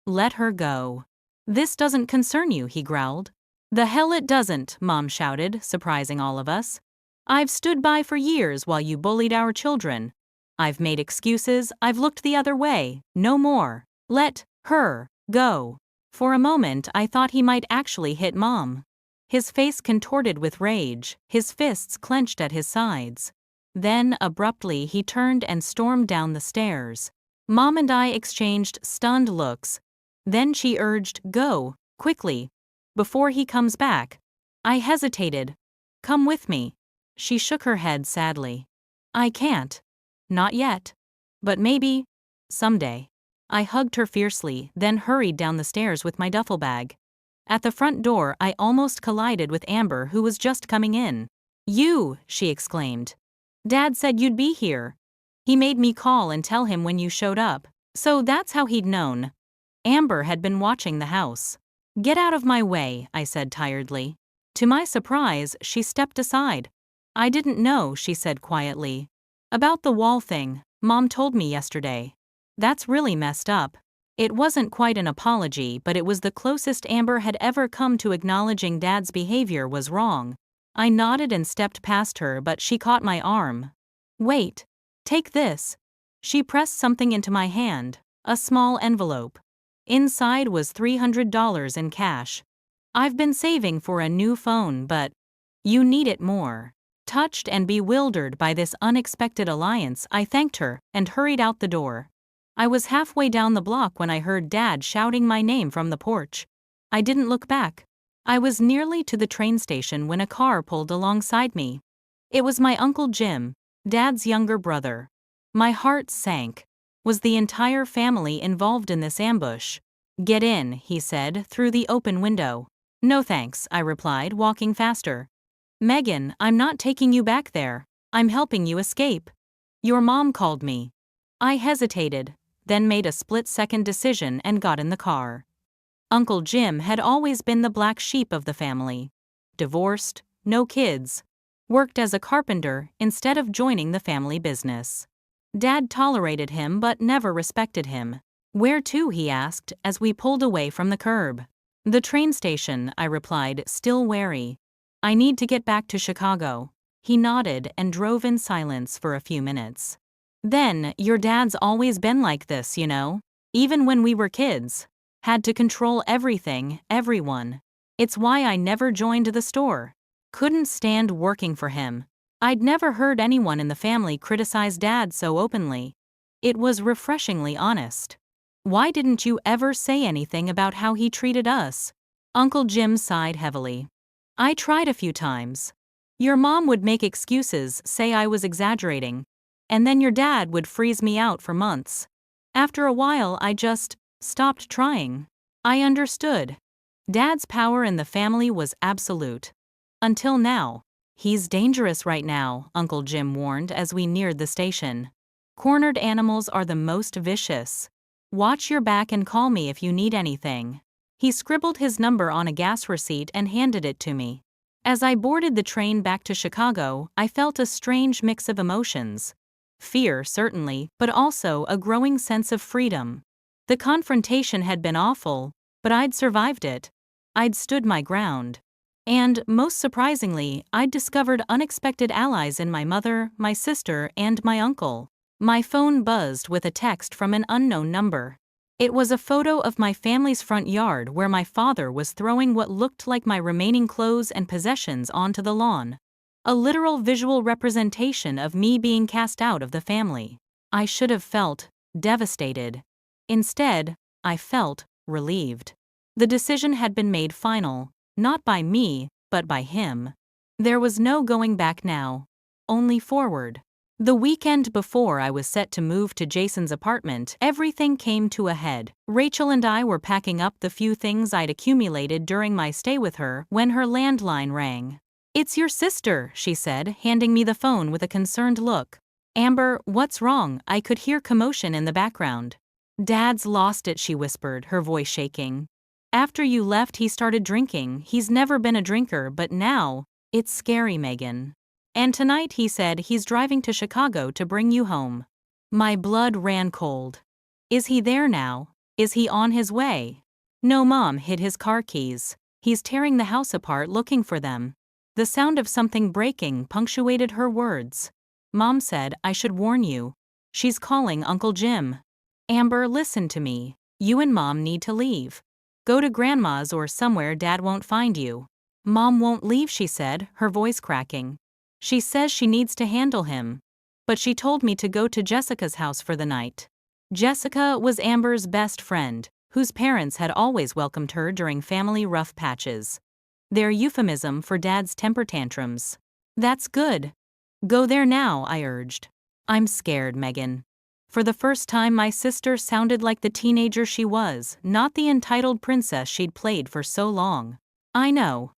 Let her go. This doesn't concern you, he growled. The hell it doesn't, Mom shouted, surprising all of us. I've stood by for years while you bullied our children. I've made excuses, I've looked the other way, no more. Let her go. For a moment I thought he might actually hit Mom. His face contorted with rage, his fists clenched at his sides. Then, abruptly, he turned and stormed down the stairs. Mom and I exchanged stunned looks. Then she urged, go, quickly. Before he comes back. I hesitated. Come with me. She shook her head sadly. I can't. Not yet. But maybe. Someday. I hugged her fiercely, then hurried down the stairs with my duffel bag. At the front door, I almost collided with Amber, who was just coming in. You, she exclaimed. Dad said you'd be here. He made me call and tell him when you showed up. So that's how he'd known. Amber had been watching the house. Get out of my way, I said tiredly. To my surprise, she stepped aside. I didn't know, she said quietly. About the wall thing, Mom told me yesterday. That's really messed up. It wasn't quite an apology, but it was the closest Amber had ever come to acknowledging Dad's behavior was wrong. I nodded and stepped past her, but she caught my arm. Wait. Take this. She pressed something into my hand, a small envelope. Inside was $300 in cash. I've been saving for a new phone, but you need it more. Touched and bewildered by this unexpected alliance, I thanked her and hurried out the door. I was halfway down the block when I heard Dad shouting my name from the porch. I didn't look back. I was nearly to the train station when a car pulled alongside me. It was my Uncle Jim, Dad's younger brother. My heart sank. Was the entire family involved in this ambush? "Get in," he said, through the open window. "No thanks," I replied, walking faster. "Megan, I'm not taking you back there. I'm helping you escape. Your mom called me." I hesitated, then made a split-second decision and got in the car. Uncle Jim had always been the black sheep of the family. Divorced, no kids. Worked as a carpenter instead of joining the family business. Dad tolerated him but never respected him. "Where to?" he asked as we pulled away from the curb. "The train station," I replied, still wary. "I need to get back to Chicago." He nodded and drove in silence for a few minutes. "Then, your dad's always been like this, you know? Even when we were kids. Had to control everything, everyone. It's why I never joined the store. Couldn't stand working for him." I'd never heard anyone in the family criticize Dad so openly. It was refreshingly honest. "Why didn't you ever say anything about how he treated us?" Uncle Jim sighed heavily. "I tried a few times. Your mom would make excuses, say I was exaggerating. And then your dad would freeze me out for months. After a while, I just stopped trying. I understood. Dad's power in the family was absolute. Until now. He's dangerous right now," Uncle Jim warned as we neared the station. "Cornered animals are the most vicious. Watch your back and call me if you need anything." He scribbled his number on a gas receipt and handed it to me. As I boarded the train back to Chicago, I felt a strange mix of emotions. Fear, certainly, but also a growing sense of freedom. The confrontation had been awful, but I'd survived it. I'd stood my ground. And, most surprisingly, I'd discovered unexpected allies in my mother, my sister, and my uncle. My phone buzzed with a text from an unknown number. It was a photo of my family's front yard where my father was throwing what looked like my remaining clothes and possessions onto the lawn. A literal visual representation of me being cast out of the family. I should have felt devastated. Instead, I felt relieved. The decision had been made final. Not by me, but by him. There was no going back now. Only forward. The weekend before I was set to move to Jason's apartment, everything came to a head. Rachel and I were packing up the few things I'd accumulated during my stay with her when her landline rang. "It's your sister," she said, handing me the phone with a concerned look. "Amber, what's wrong?" I could hear commotion in the background. "Dad's lost it," she whispered, her voice shaking. "After you left, he started drinking. He's never been a drinker, but now, it's scary, Megan. And tonight he said he's driving to Chicago to bring you home." My blood ran cold. "Is he there now? Is he on his way?" "No, Mom hid his car keys. He's tearing the house apart looking for them." The sound of something breaking punctuated her words. "Mom said I should warn you. She's calling Uncle Jim." "Amber, listen to me. You and Mom need to leave. Go to Grandma's or somewhere Dad won't find you." "Mom won't leave," she said, her voice cracking. "She says she needs to handle him. But she told me to go to Jessica's house for the night." Jessica was Amber's best friend, whose parents had always welcomed her during family rough patches. Their euphemism for Dad's temper tantrums. "That's good. Go there now," I urged. "I'm scared, Megan." For the first time, my sister sounded like the teenager she was, not the entitled princess she'd played for so long. "I know.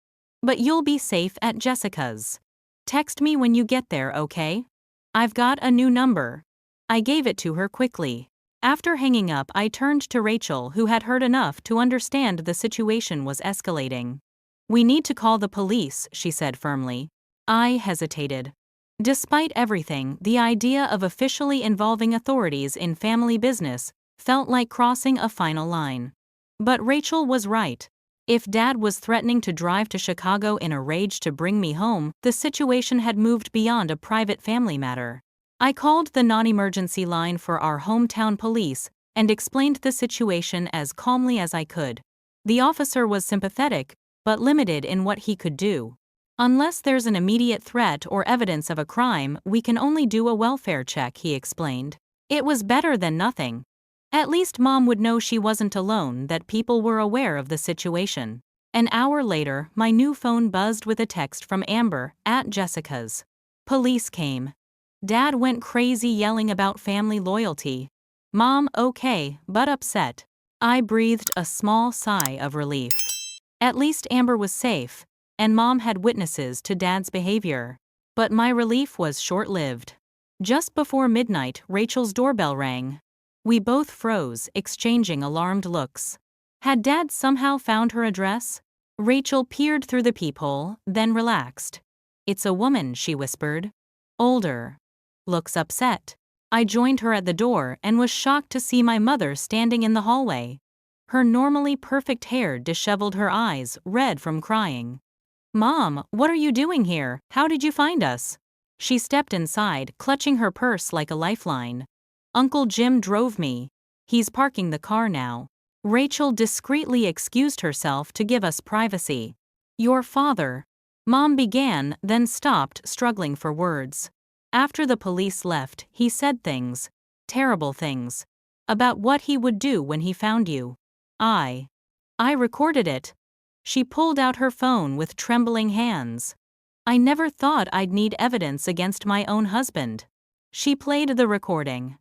But you'll be safe at Jessica's. Text me when you get there, okay? I've got a new number." I gave it to her quickly. After hanging up, I turned to Rachel, who had heard enough to understand the situation was escalating. "We need to call the police," she said firmly. I hesitated. Despite everything, the idea of officially involving authorities in family business felt like crossing a final line. But Rachel was right. If Dad was threatening to drive to Chicago in a rage to bring me home, the situation had moved beyond a private family matter. I called the non-emergency line for our hometown police and explained the situation as calmly as I could. The officer was sympathetic, but limited in what he could do. "Unless there's an immediate threat or evidence of a crime, we can only do a welfare check," he explained. It was better than nothing. At least Mom would know she wasn't alone, that people were aware of the situation. An hour later, my new phone buzzed with a text from Amber, at Jessica's. Police came. Dad went crazy yelling about family loyalty. Mom, okay, but upset. I breathed a small sigh of relief. At least Amber was safe, and Mom had witnesses to Dad's behavior. But my relief was short-lived. Just before midnight, Rachel's doorbell rang. We both froze, exchanging alarmed looks. Had Dad somehow found her address? Rachel peered through the peephole, then relaxed. "It's a woman," she whispered. "Older. Looks upset." I joined her at the door and was shocked to see my mother standing in the hallway. Her normally perfect hair disheveled, her eyes red from crying. "Mom, what are you doing here? How did you find us?" She stepped inside, clutching her purse like a lifeline. "Uncle Jim drove me. He's parking the car now." Rachel discreetly excused herself to give us privacy. "Your father," Mom began, then stopped, struggling for words. "After the police left, he said things, terrible things, about what he would do when he found you. I recorded it." She pulled out her phone with trembling hands. "I never thought I'd need evidence against my own husband." She played the recording.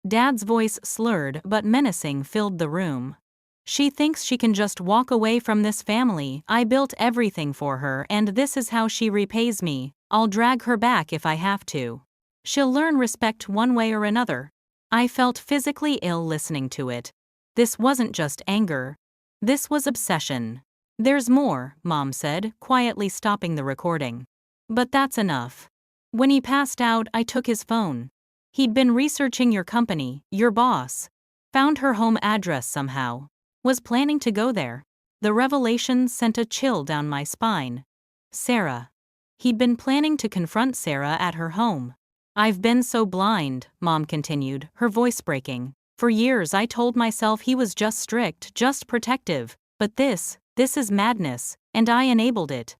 Dad's voice, slurred but menacing, filled the room. "She thinks she can just walk away from this family. I built everything for her, and this is how she repays me. I'll drag her back if I have to. She'll learn respect one way or another." I felt physically ill listening to it. This wasn't just anger. This was obsession. "There's more," Mom said, quietly stopping the recording. "But that's enough. When he passed out, I took his phone. He'd been researching your company, your boss. Found her home address somehow. Was planning to go there." The revelation sent a chill down my spine. Sarah. He'd been planning to confront Sarah at her home. "I've been so blind," Mom continued, her voice breaking. "For years I told myself he was just strict, just protective. But this is madness, and I enabled it.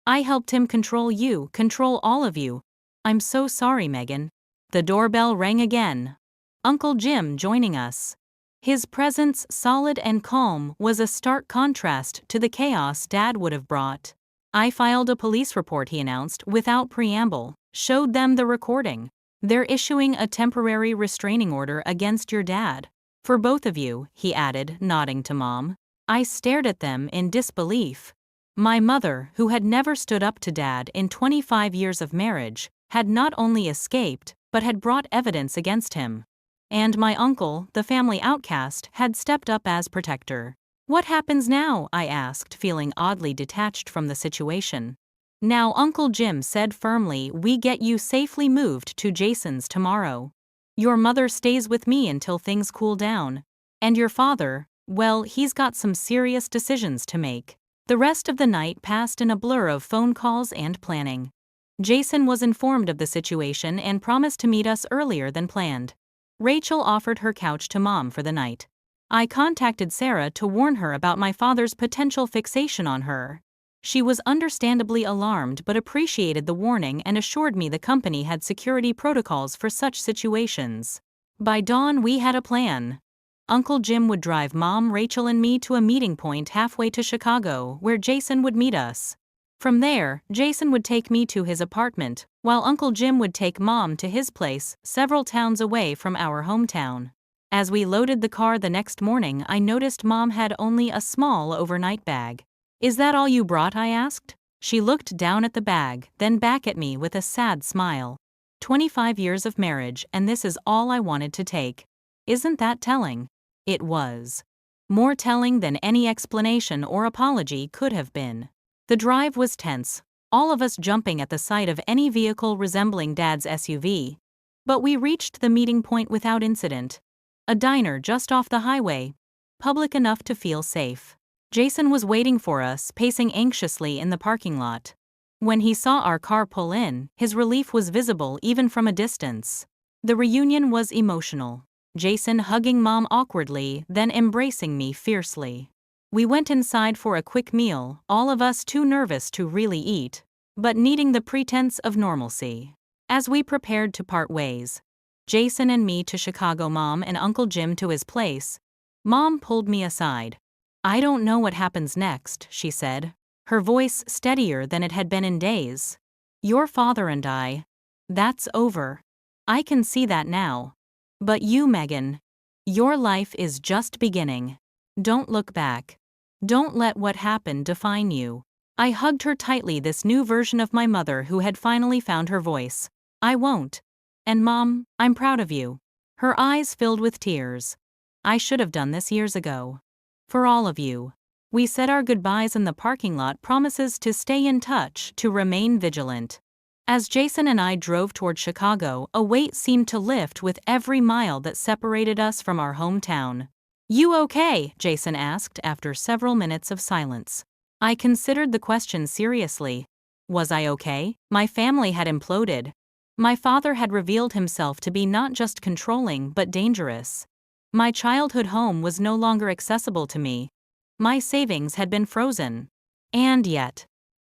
I helped him control you, control all of you. I'm so sorry, Megan." The doorbell rang again. Uncle Jim joining us. His presence, solid and calm, was a stark contrast to the chaos Dad would have brought. "I filed a police report," he announced, without preamble, showed them the recording. "They're issuing a temporary restraining order against your dad. For both of you," he added, nodding to Mom. I stared at them in disbelief. My mother, who had never stood up to Dad in 25 years of marriage, had not only escaped, but had brought evidence against him. And my uncle, the family outcast, had stepped up as protector. "What happens now?" I asked, feeling oddly detached from the situation. "Now," Uncle Jim said firmly, "we get you safely moved to Jason's tomorrow. Your mother stays with me until things cool down. And your father, well, he's got some serious decisions to make." The rest of the night passed in a blur of phone calls and planning. Jason was informed of the situation and promised to meet us earlier than planned. Rachel offered her couch to Mom for the night. I contacted Sarah to warn her about my father's potential fixation on her. She was understandably alarmed but appreciated the warning and assured me the company had security protocols for such situations. By dawn, we had a plan. Uncle Jim would drive Mom, Rachel, and me to a meeting point halfway to Chicago, where Jason would meet us. From there, Jason would take me to his apartment, while Uncle Jim would take Mom to his place, several towns away from our hometown. As we loaded the car the next morning, I noticed Mom had only a small overnight bag. "Is that all you brought?" I asked. She looked down at the bag, then back at me with a sad smile. 25 years of marriage, and this is all I wanted to take. Isn't that telling? It was. More telling than any explanation or apology could have been. The drive was tense, all of us jumping at the sight of any vehicle resembling Dad's SUV. But we reached the meeting point without incident. A diner just off the highway, public enough to feel safe. Jason was waiting for us, pacing anxiously in the parking lot. When he saw our car pull in, his relief was visible even from a distance. The reunion was emotional. Jason hugging Mom awkwardly, then embracing me fiercely. We went inside for a quick meal, all of us too nervous to really eat, but needing the pretense of normalcy. As we prepared to part ways, Jason and me to Chicago, Mom and Uncle Jim to his place, Mom pulled me aside. "I don't know what happens next," she said, her voice steadier than it had been in days. "Your father and I, That's over. I can see that now. But you, Megan, your life is just beginning. Don't look back. Don't let what happened define you. I hugged her tightly, this new version of my mother who had finally found her voice. I won't. And Mom, I'm proud of you. Her eyes filled with tears. I should have done this years ago. For all of you. We said our goodbyes in the parking lot, promises to stay in touch, to remain vigilant. As Jason and I drove toward Chicago, a weight seemed to lift with every mile that separated us from our hometown. You okay? Jason asked after several minutes of silence. I considered the question seriously. Was I okay? My family had imploded. My father had revealed himself to be not just controlling but dangerous. My childhood home was no longer accessible to me. My savings had been frozen. And yet,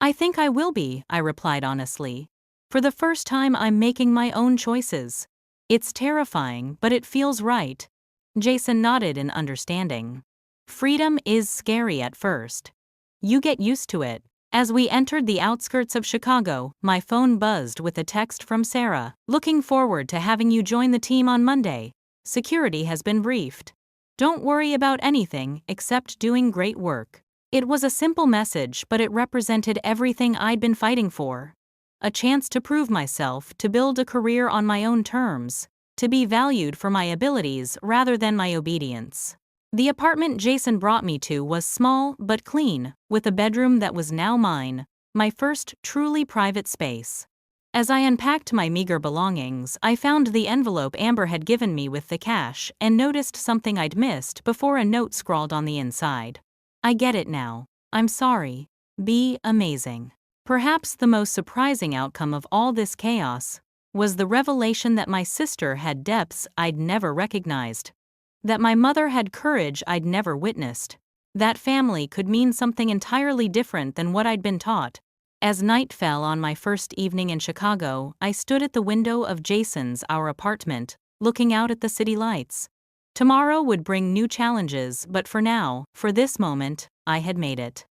I think I will be, I replied honestly. For the first time, I'm making my own choices. It's terrifying, but it feels right. Jason nodded in understanding. Freedom is scary at first. You get used to it. As we entered the outskirts of Chicago, my phone buzzed with a text from Sarah. Looking forward to having you join the team on Monday. Security has been briefed. Don't worry about anything except doing great work. It was a simple message, but it represented everything I'd been fighting for. A chance to prove myself, to build a career on my own terms, to be valued for my abilities rather than my obedience. The apartment Jason brought me to was small but clean, with a bedroom that was now mine, my first truly private space. As I unpacked my meager belongings, I found the envelope Amber had given me with the cash and noticed something I'd missed before, a note scrawled on the inside. I get it now. I'm sorry. Be amazing. Perhaps the most surprising outcome of all this chaos was the revelation that my sister had depths I'd never recognized. That my mother had courage I'd never witnessed. That family could mean something entirely different than what I'd been taught. As night fell on my first evening in Chicago, I stood at the window of Jason's, our apartment, looking out at the city lights. Tomorrow would bring new challenges, but for now, for this moment, I had made it.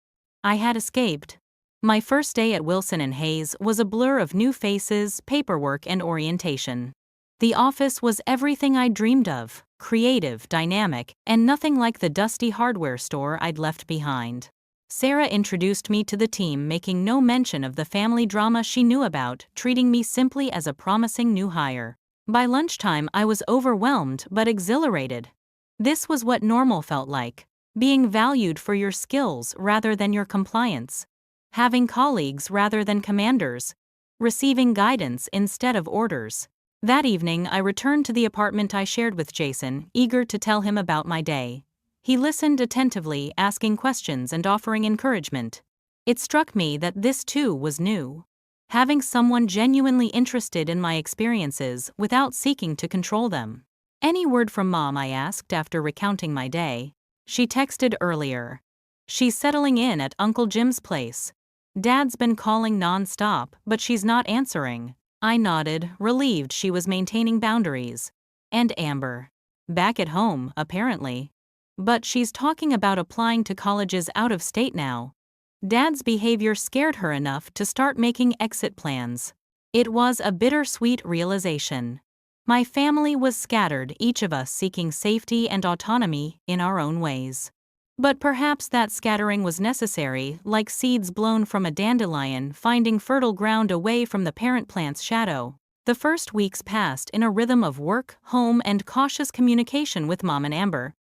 I had escaped. My first day at Wilson & Hayes was a blur of new faces, paperwork, and orientation. The office was everything I'd dreamed of, creative, dynamic, and nothing like the dusty hardware store I'd left behind. Sarah introduced me to the team, making no mention of the family drama she knew about, treating me simply as a promising new hire. By lunchtime, I was overwhelmed but exhilarated. This was what normal felt like, being valued for your skills rather than your compliance, having colleagues rather than commanders, receiving guidance instead of orders. That evening, I returned to the apartment I shared with Jason, eager to tell him about my day. He listened attentively, asking questions and offering encouragement. It struck me that this too was new. Having someone genuinely interested in my experiences without seeking to control them. Any word from Mom? I asked after recounting my day. She texted earlier. She's settling in at Uncle Jim's place. Dad's been calling non-stop, but she's not answering. I nodded, relieved she was maintaining boundaries. And Amber? Back at home, apparently. But she's talking about applying to colleges out of state now. Dad's behavior scared her enough to start making exit plans. It was a bittersweet realization. My family was scattered, each of us seeking safety and autonomy in our own ways. But perhaps that scattering was necessary, like seeds blown from a dandelion finding fertile ground away from the parent plant's shadow. The first weeks passed in a rhythm of work, home, and cautious communication with Mom and Amber.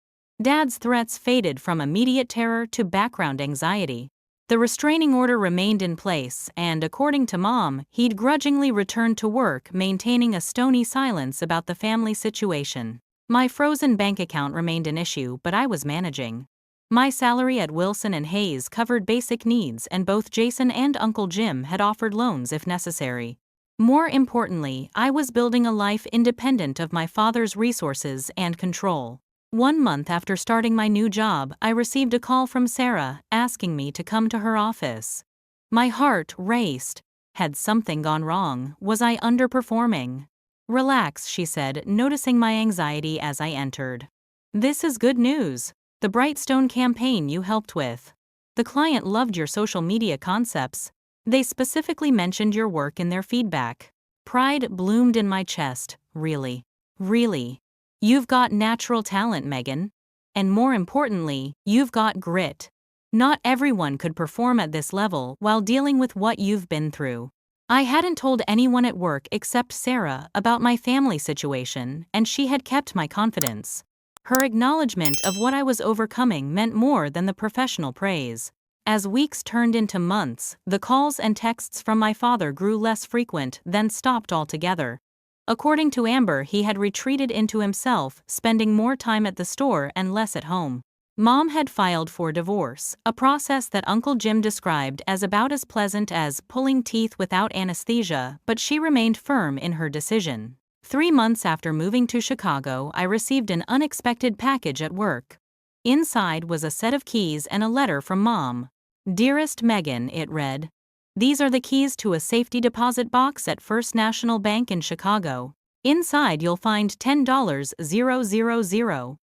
Dad's threats faded from immediate terror to background anxiety. The restraining order remained in place, and according to Mom, he'd grudgingly returned to work, maintaining a stony silence about the family situation. My frozen bank account remained an issue, but I was managing. My salary at Wilson & Hayes covered basic needs, and both Jason and Uncle Jim had offered loans if necessary. More importantly, I was building a life independent of my father's resources and control. 1 month after starting my new job, I received a call from Sarah, asking me to come to her office. My heart raced. Had something gone wrong? Was I underperforming? Relax, she said, noticing my anxiety as I entered. This is good news. The Brightstone campaign you helped with. The client loved your social media concepts. They specifically mentioned your work in their feedback. Pride bloomed in my chest. Really? Really? You've got natural talent, Megan. And more importantly, you've got grit. Not everyone could perform at this level while dealing with what you've been through. I hadn't told anyone at work except Sarah about my family situation, and she had kept my confidence. Her acknowledgement of what I was overcoming meant more than the professional praise. As weeks turned into months, the calls and texts from my father grew less frequent, then stopped altogether. According to Amber, he had retreated into himself, spending more time at the store and less at home. Mom had filed for divorce, a process that Uncle Jim described as about as pleasant as pulling teeth without anesthesia, but she remained firm in her decision. 3 months after moving to Chicago, I received an unexpected package at work. Inside was a set of keys and a letter from Mom. "Dearest Megan," it read. "These are the keys to a safety deposit box at First National Bank in Chicago. Inside you'll find $10,000.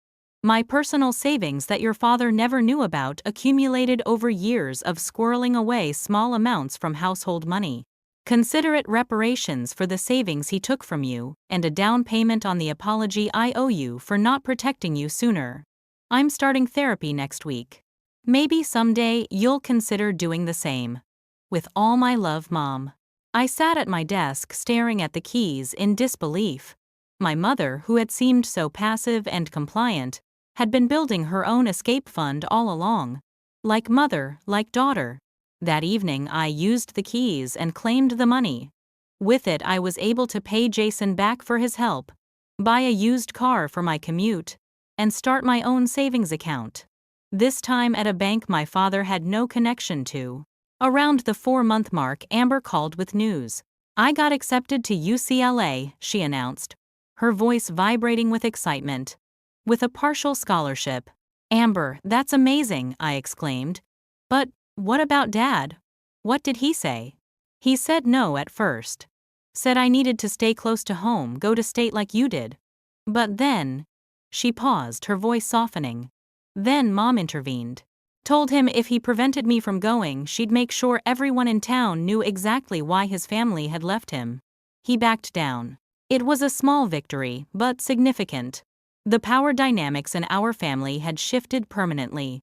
My personal savings that your father never knew about, accumulated over years of squirreling away small amounts from household money. Consider it reparations for the savings he took from you, and a down payment on the apology I owe you for not protecting you sooner. I'm starting therapy next week. Maybe someday you'll consider doing the same. With all my love, Mom." I sat at my desk staring at the keys in disbelief. My mother, who had seemed so passive and compliant, had been building her own escape fund all along. Like mother, like daughter. That evening I used the keys and claimed the money. With it I was able to pay Jason back for his help, buy a used car for my commute, and start my own savings account. This time at a bank my father had no connection to. Around the 4-month mark, Amber called with news. "I got accepted to UCLA," she announced, her voice vibrating with excitement. "With a partial scholarship." "Amber, that's amazing," I exclaimed. "But what about Dad? What did he say?" "He said no at first. Said I needed to stay close to home, go to state like you did. But then—" She paused, her voice softening. "Then Mom intervened. Told him if he prevented me from going, she'd make sure everyone in town knew exactly why his family had left him." He backed down. It was a small victory, but significant. The power dynamics in our family had shifted permanently.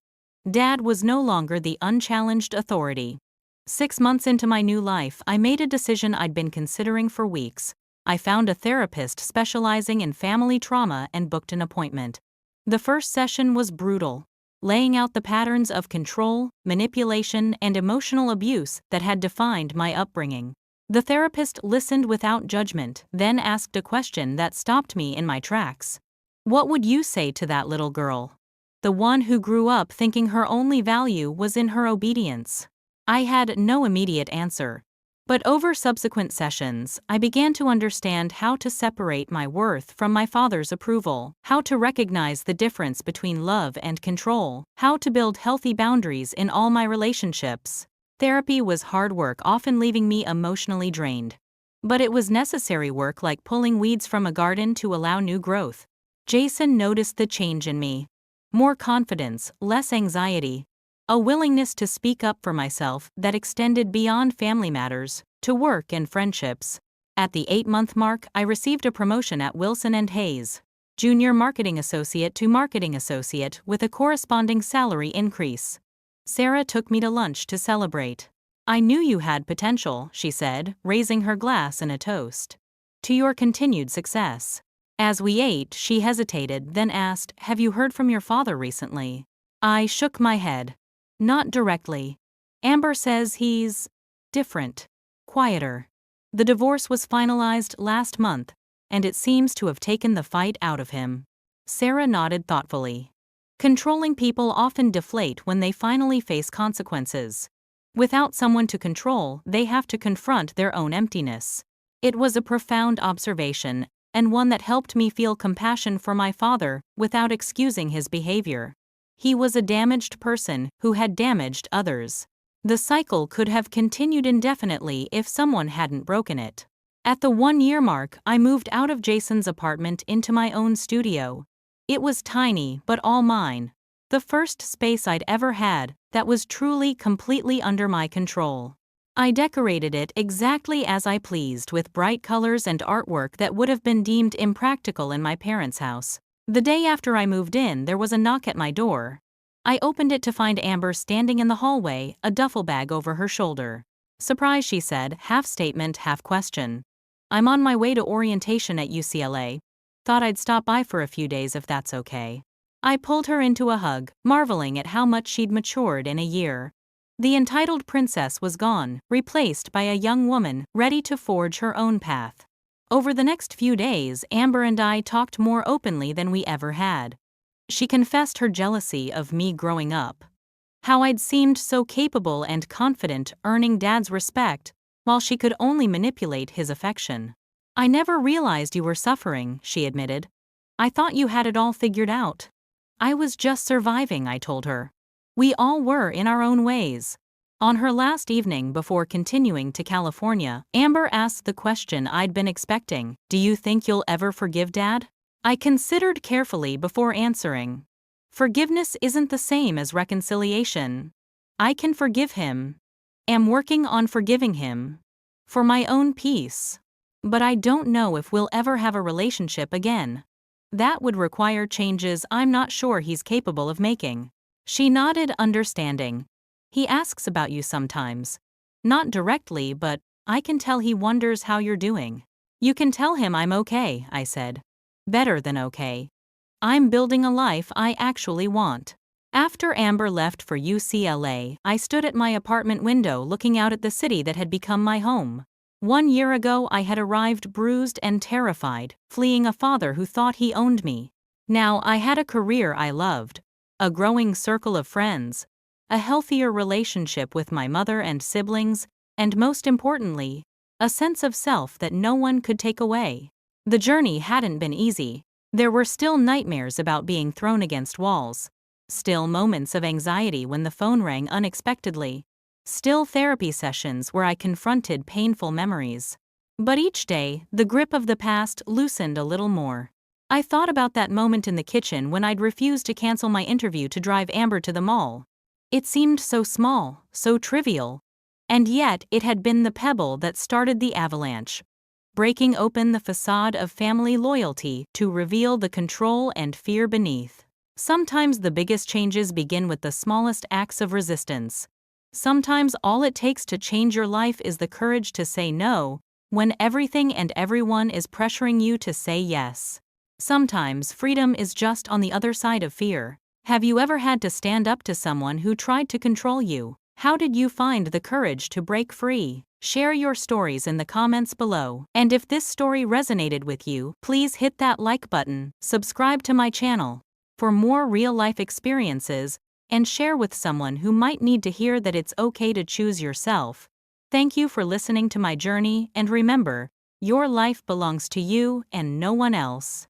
Dad was no longer the unchallenged authority. 6 months into my new life, I made a decision I'd been considering for weeks. I found a therapist specializing in family trauma and booked an appointment. The first session was brutal, laying out the patterns of control, manipulation, and emotional abuse that had defined my upbringing. The therapist listened without judgment, then asked a question that stopped me in my tracks. "What would you say to that little girl? The one who grew up thinking her only value was in her obedience." I had no immediate answer. But over subsequent sessions, I began to understand how to separate my worth from my father's approval, how to recognize the difference between love and control, how to build healthy boundaries in all my relationships. Therapy was hard work, often leaving me emotionally drained. But it was necessary work, like pulling weeds from a garden to allow new growth. Jason noticed the change in me. More confidence, less anxiety. A willingness to speak up for myself that extended beyond family matters, to work and friendships. At the 8-month mark, I received a promotion at Wilson & Hayes, Junior Marketing Associate to Marketing Associate, with a corresponding salary increase. Sarah took me to lunch to celebrate. "I knew you had potential," she said, raising her glass in a toast. "To your continued success." As we ate, she hesitated, then asked, "Have you heard from your father recently?" I shook my head. "Not directly. Amber says he's different, quieter. The divorce was finalized last month, and it seems to have taken the fight out of him." Sarah nodded thoughtfully. Controlling people often deflate when they finally face consequences. Without someone to control, they have to confront their own emptiness. It was a profound observation, and one that helped me feel compassion for my father without excusing his behavior. He was a damaged person who had damaged others. The cycle could have continued indefinitely if someone hadn't broken it. At the 1-year mark, I moved out of Jason's apartment into my own studio. It was tiny, but all mine. The first space I'd ever had that was truly completely under my control. I decorated it exactly as I pleased with bright colors and artwork that would have been deemed impractical in my parents' house. The day after I moved in, there was a knock at my door. I opened it to find Amber standing in the hallway, a duffel bag over her shoulder. "Surprise," she said, half statement, half question. "I'm on my way to orientation at UCLA. Thought I'd stop by for a few days if that's okay." I pulled her into a hug, marveling at how much she'd matured in a year. The entitled princess was gone, replaced by a young woman ready to forge her own path. Over the next few days, Amber and I talked more openly than we ever had. She confessed her jealousy of me growing up. How I'd seemed so capable and confident, earning Dad's respect, while she could only manipulate his affection. "I never realized you were suffering," she admitted. "I thought you had it all figured out." "I was just surviving," I told her. "We all were in our own ways." On her last evening before continuing to California, Amber asked the question I'd been expecting: "Do you think you'll ever forgive Dad?" I considered carefully before answering. Forgiveness isn't the same as reconciliation. I can forgive him. Am working on forgiving him. For my own peace. But I don't know if we'll ever have a relationship again. That would require changes I'm not sure he's capable of making. She nodded, understanding. "He asks about you sometimes. Not directly, but I can tell he wonders how you're doing." "You can tell him I'm okay," I said. "Better than okay. I'm building a life I actually want." After Amber left for UCLA, I stood at my apartment window looking out at the city that had become my home. 1 year ago, I had arrived bruised and terrified, fleeing a father who thought he owned me. Now I had a career I loved, a growing circle of friends, a healthier relationship with my mother and siblings, and most importantly, a sense of self that no one could take away. The journey hadn't been easy. There were still nightmares about being thrown against walls. Still moments of anxiety when the phone rang unexpectedly. Still therapy sessions where I confronted painful memories. But each day, the grip of the past loosened a little more. I thought about that moment in the kitchen when I'd refused to cancel my interview to drive Amber to the mall. It seemed so small, so trivial. And yet, it had been the pebble that started the avalanche, breaking open the facade of family loyalty to reveal the control and fear beneath. Sometimes the biggest changes begin with the smallest acts of resistance. Sometimes all it takes to change your life is the courage to say no, when everything and everyone is pressuring you to say yes. Sometimes freedom is just on the other side of fear. Have you ever had to stand up to someone who tried to control you? How did you find the courage to break free? Share your stories in the comments below. And if this story resonated with you, please hit that like button, subscribe to my channel for more real-life experiences, and share with someone who might need to hear that it's okay to choose yourself. Thank you for listening to my journey, and remember, your life belongs to you and no one else.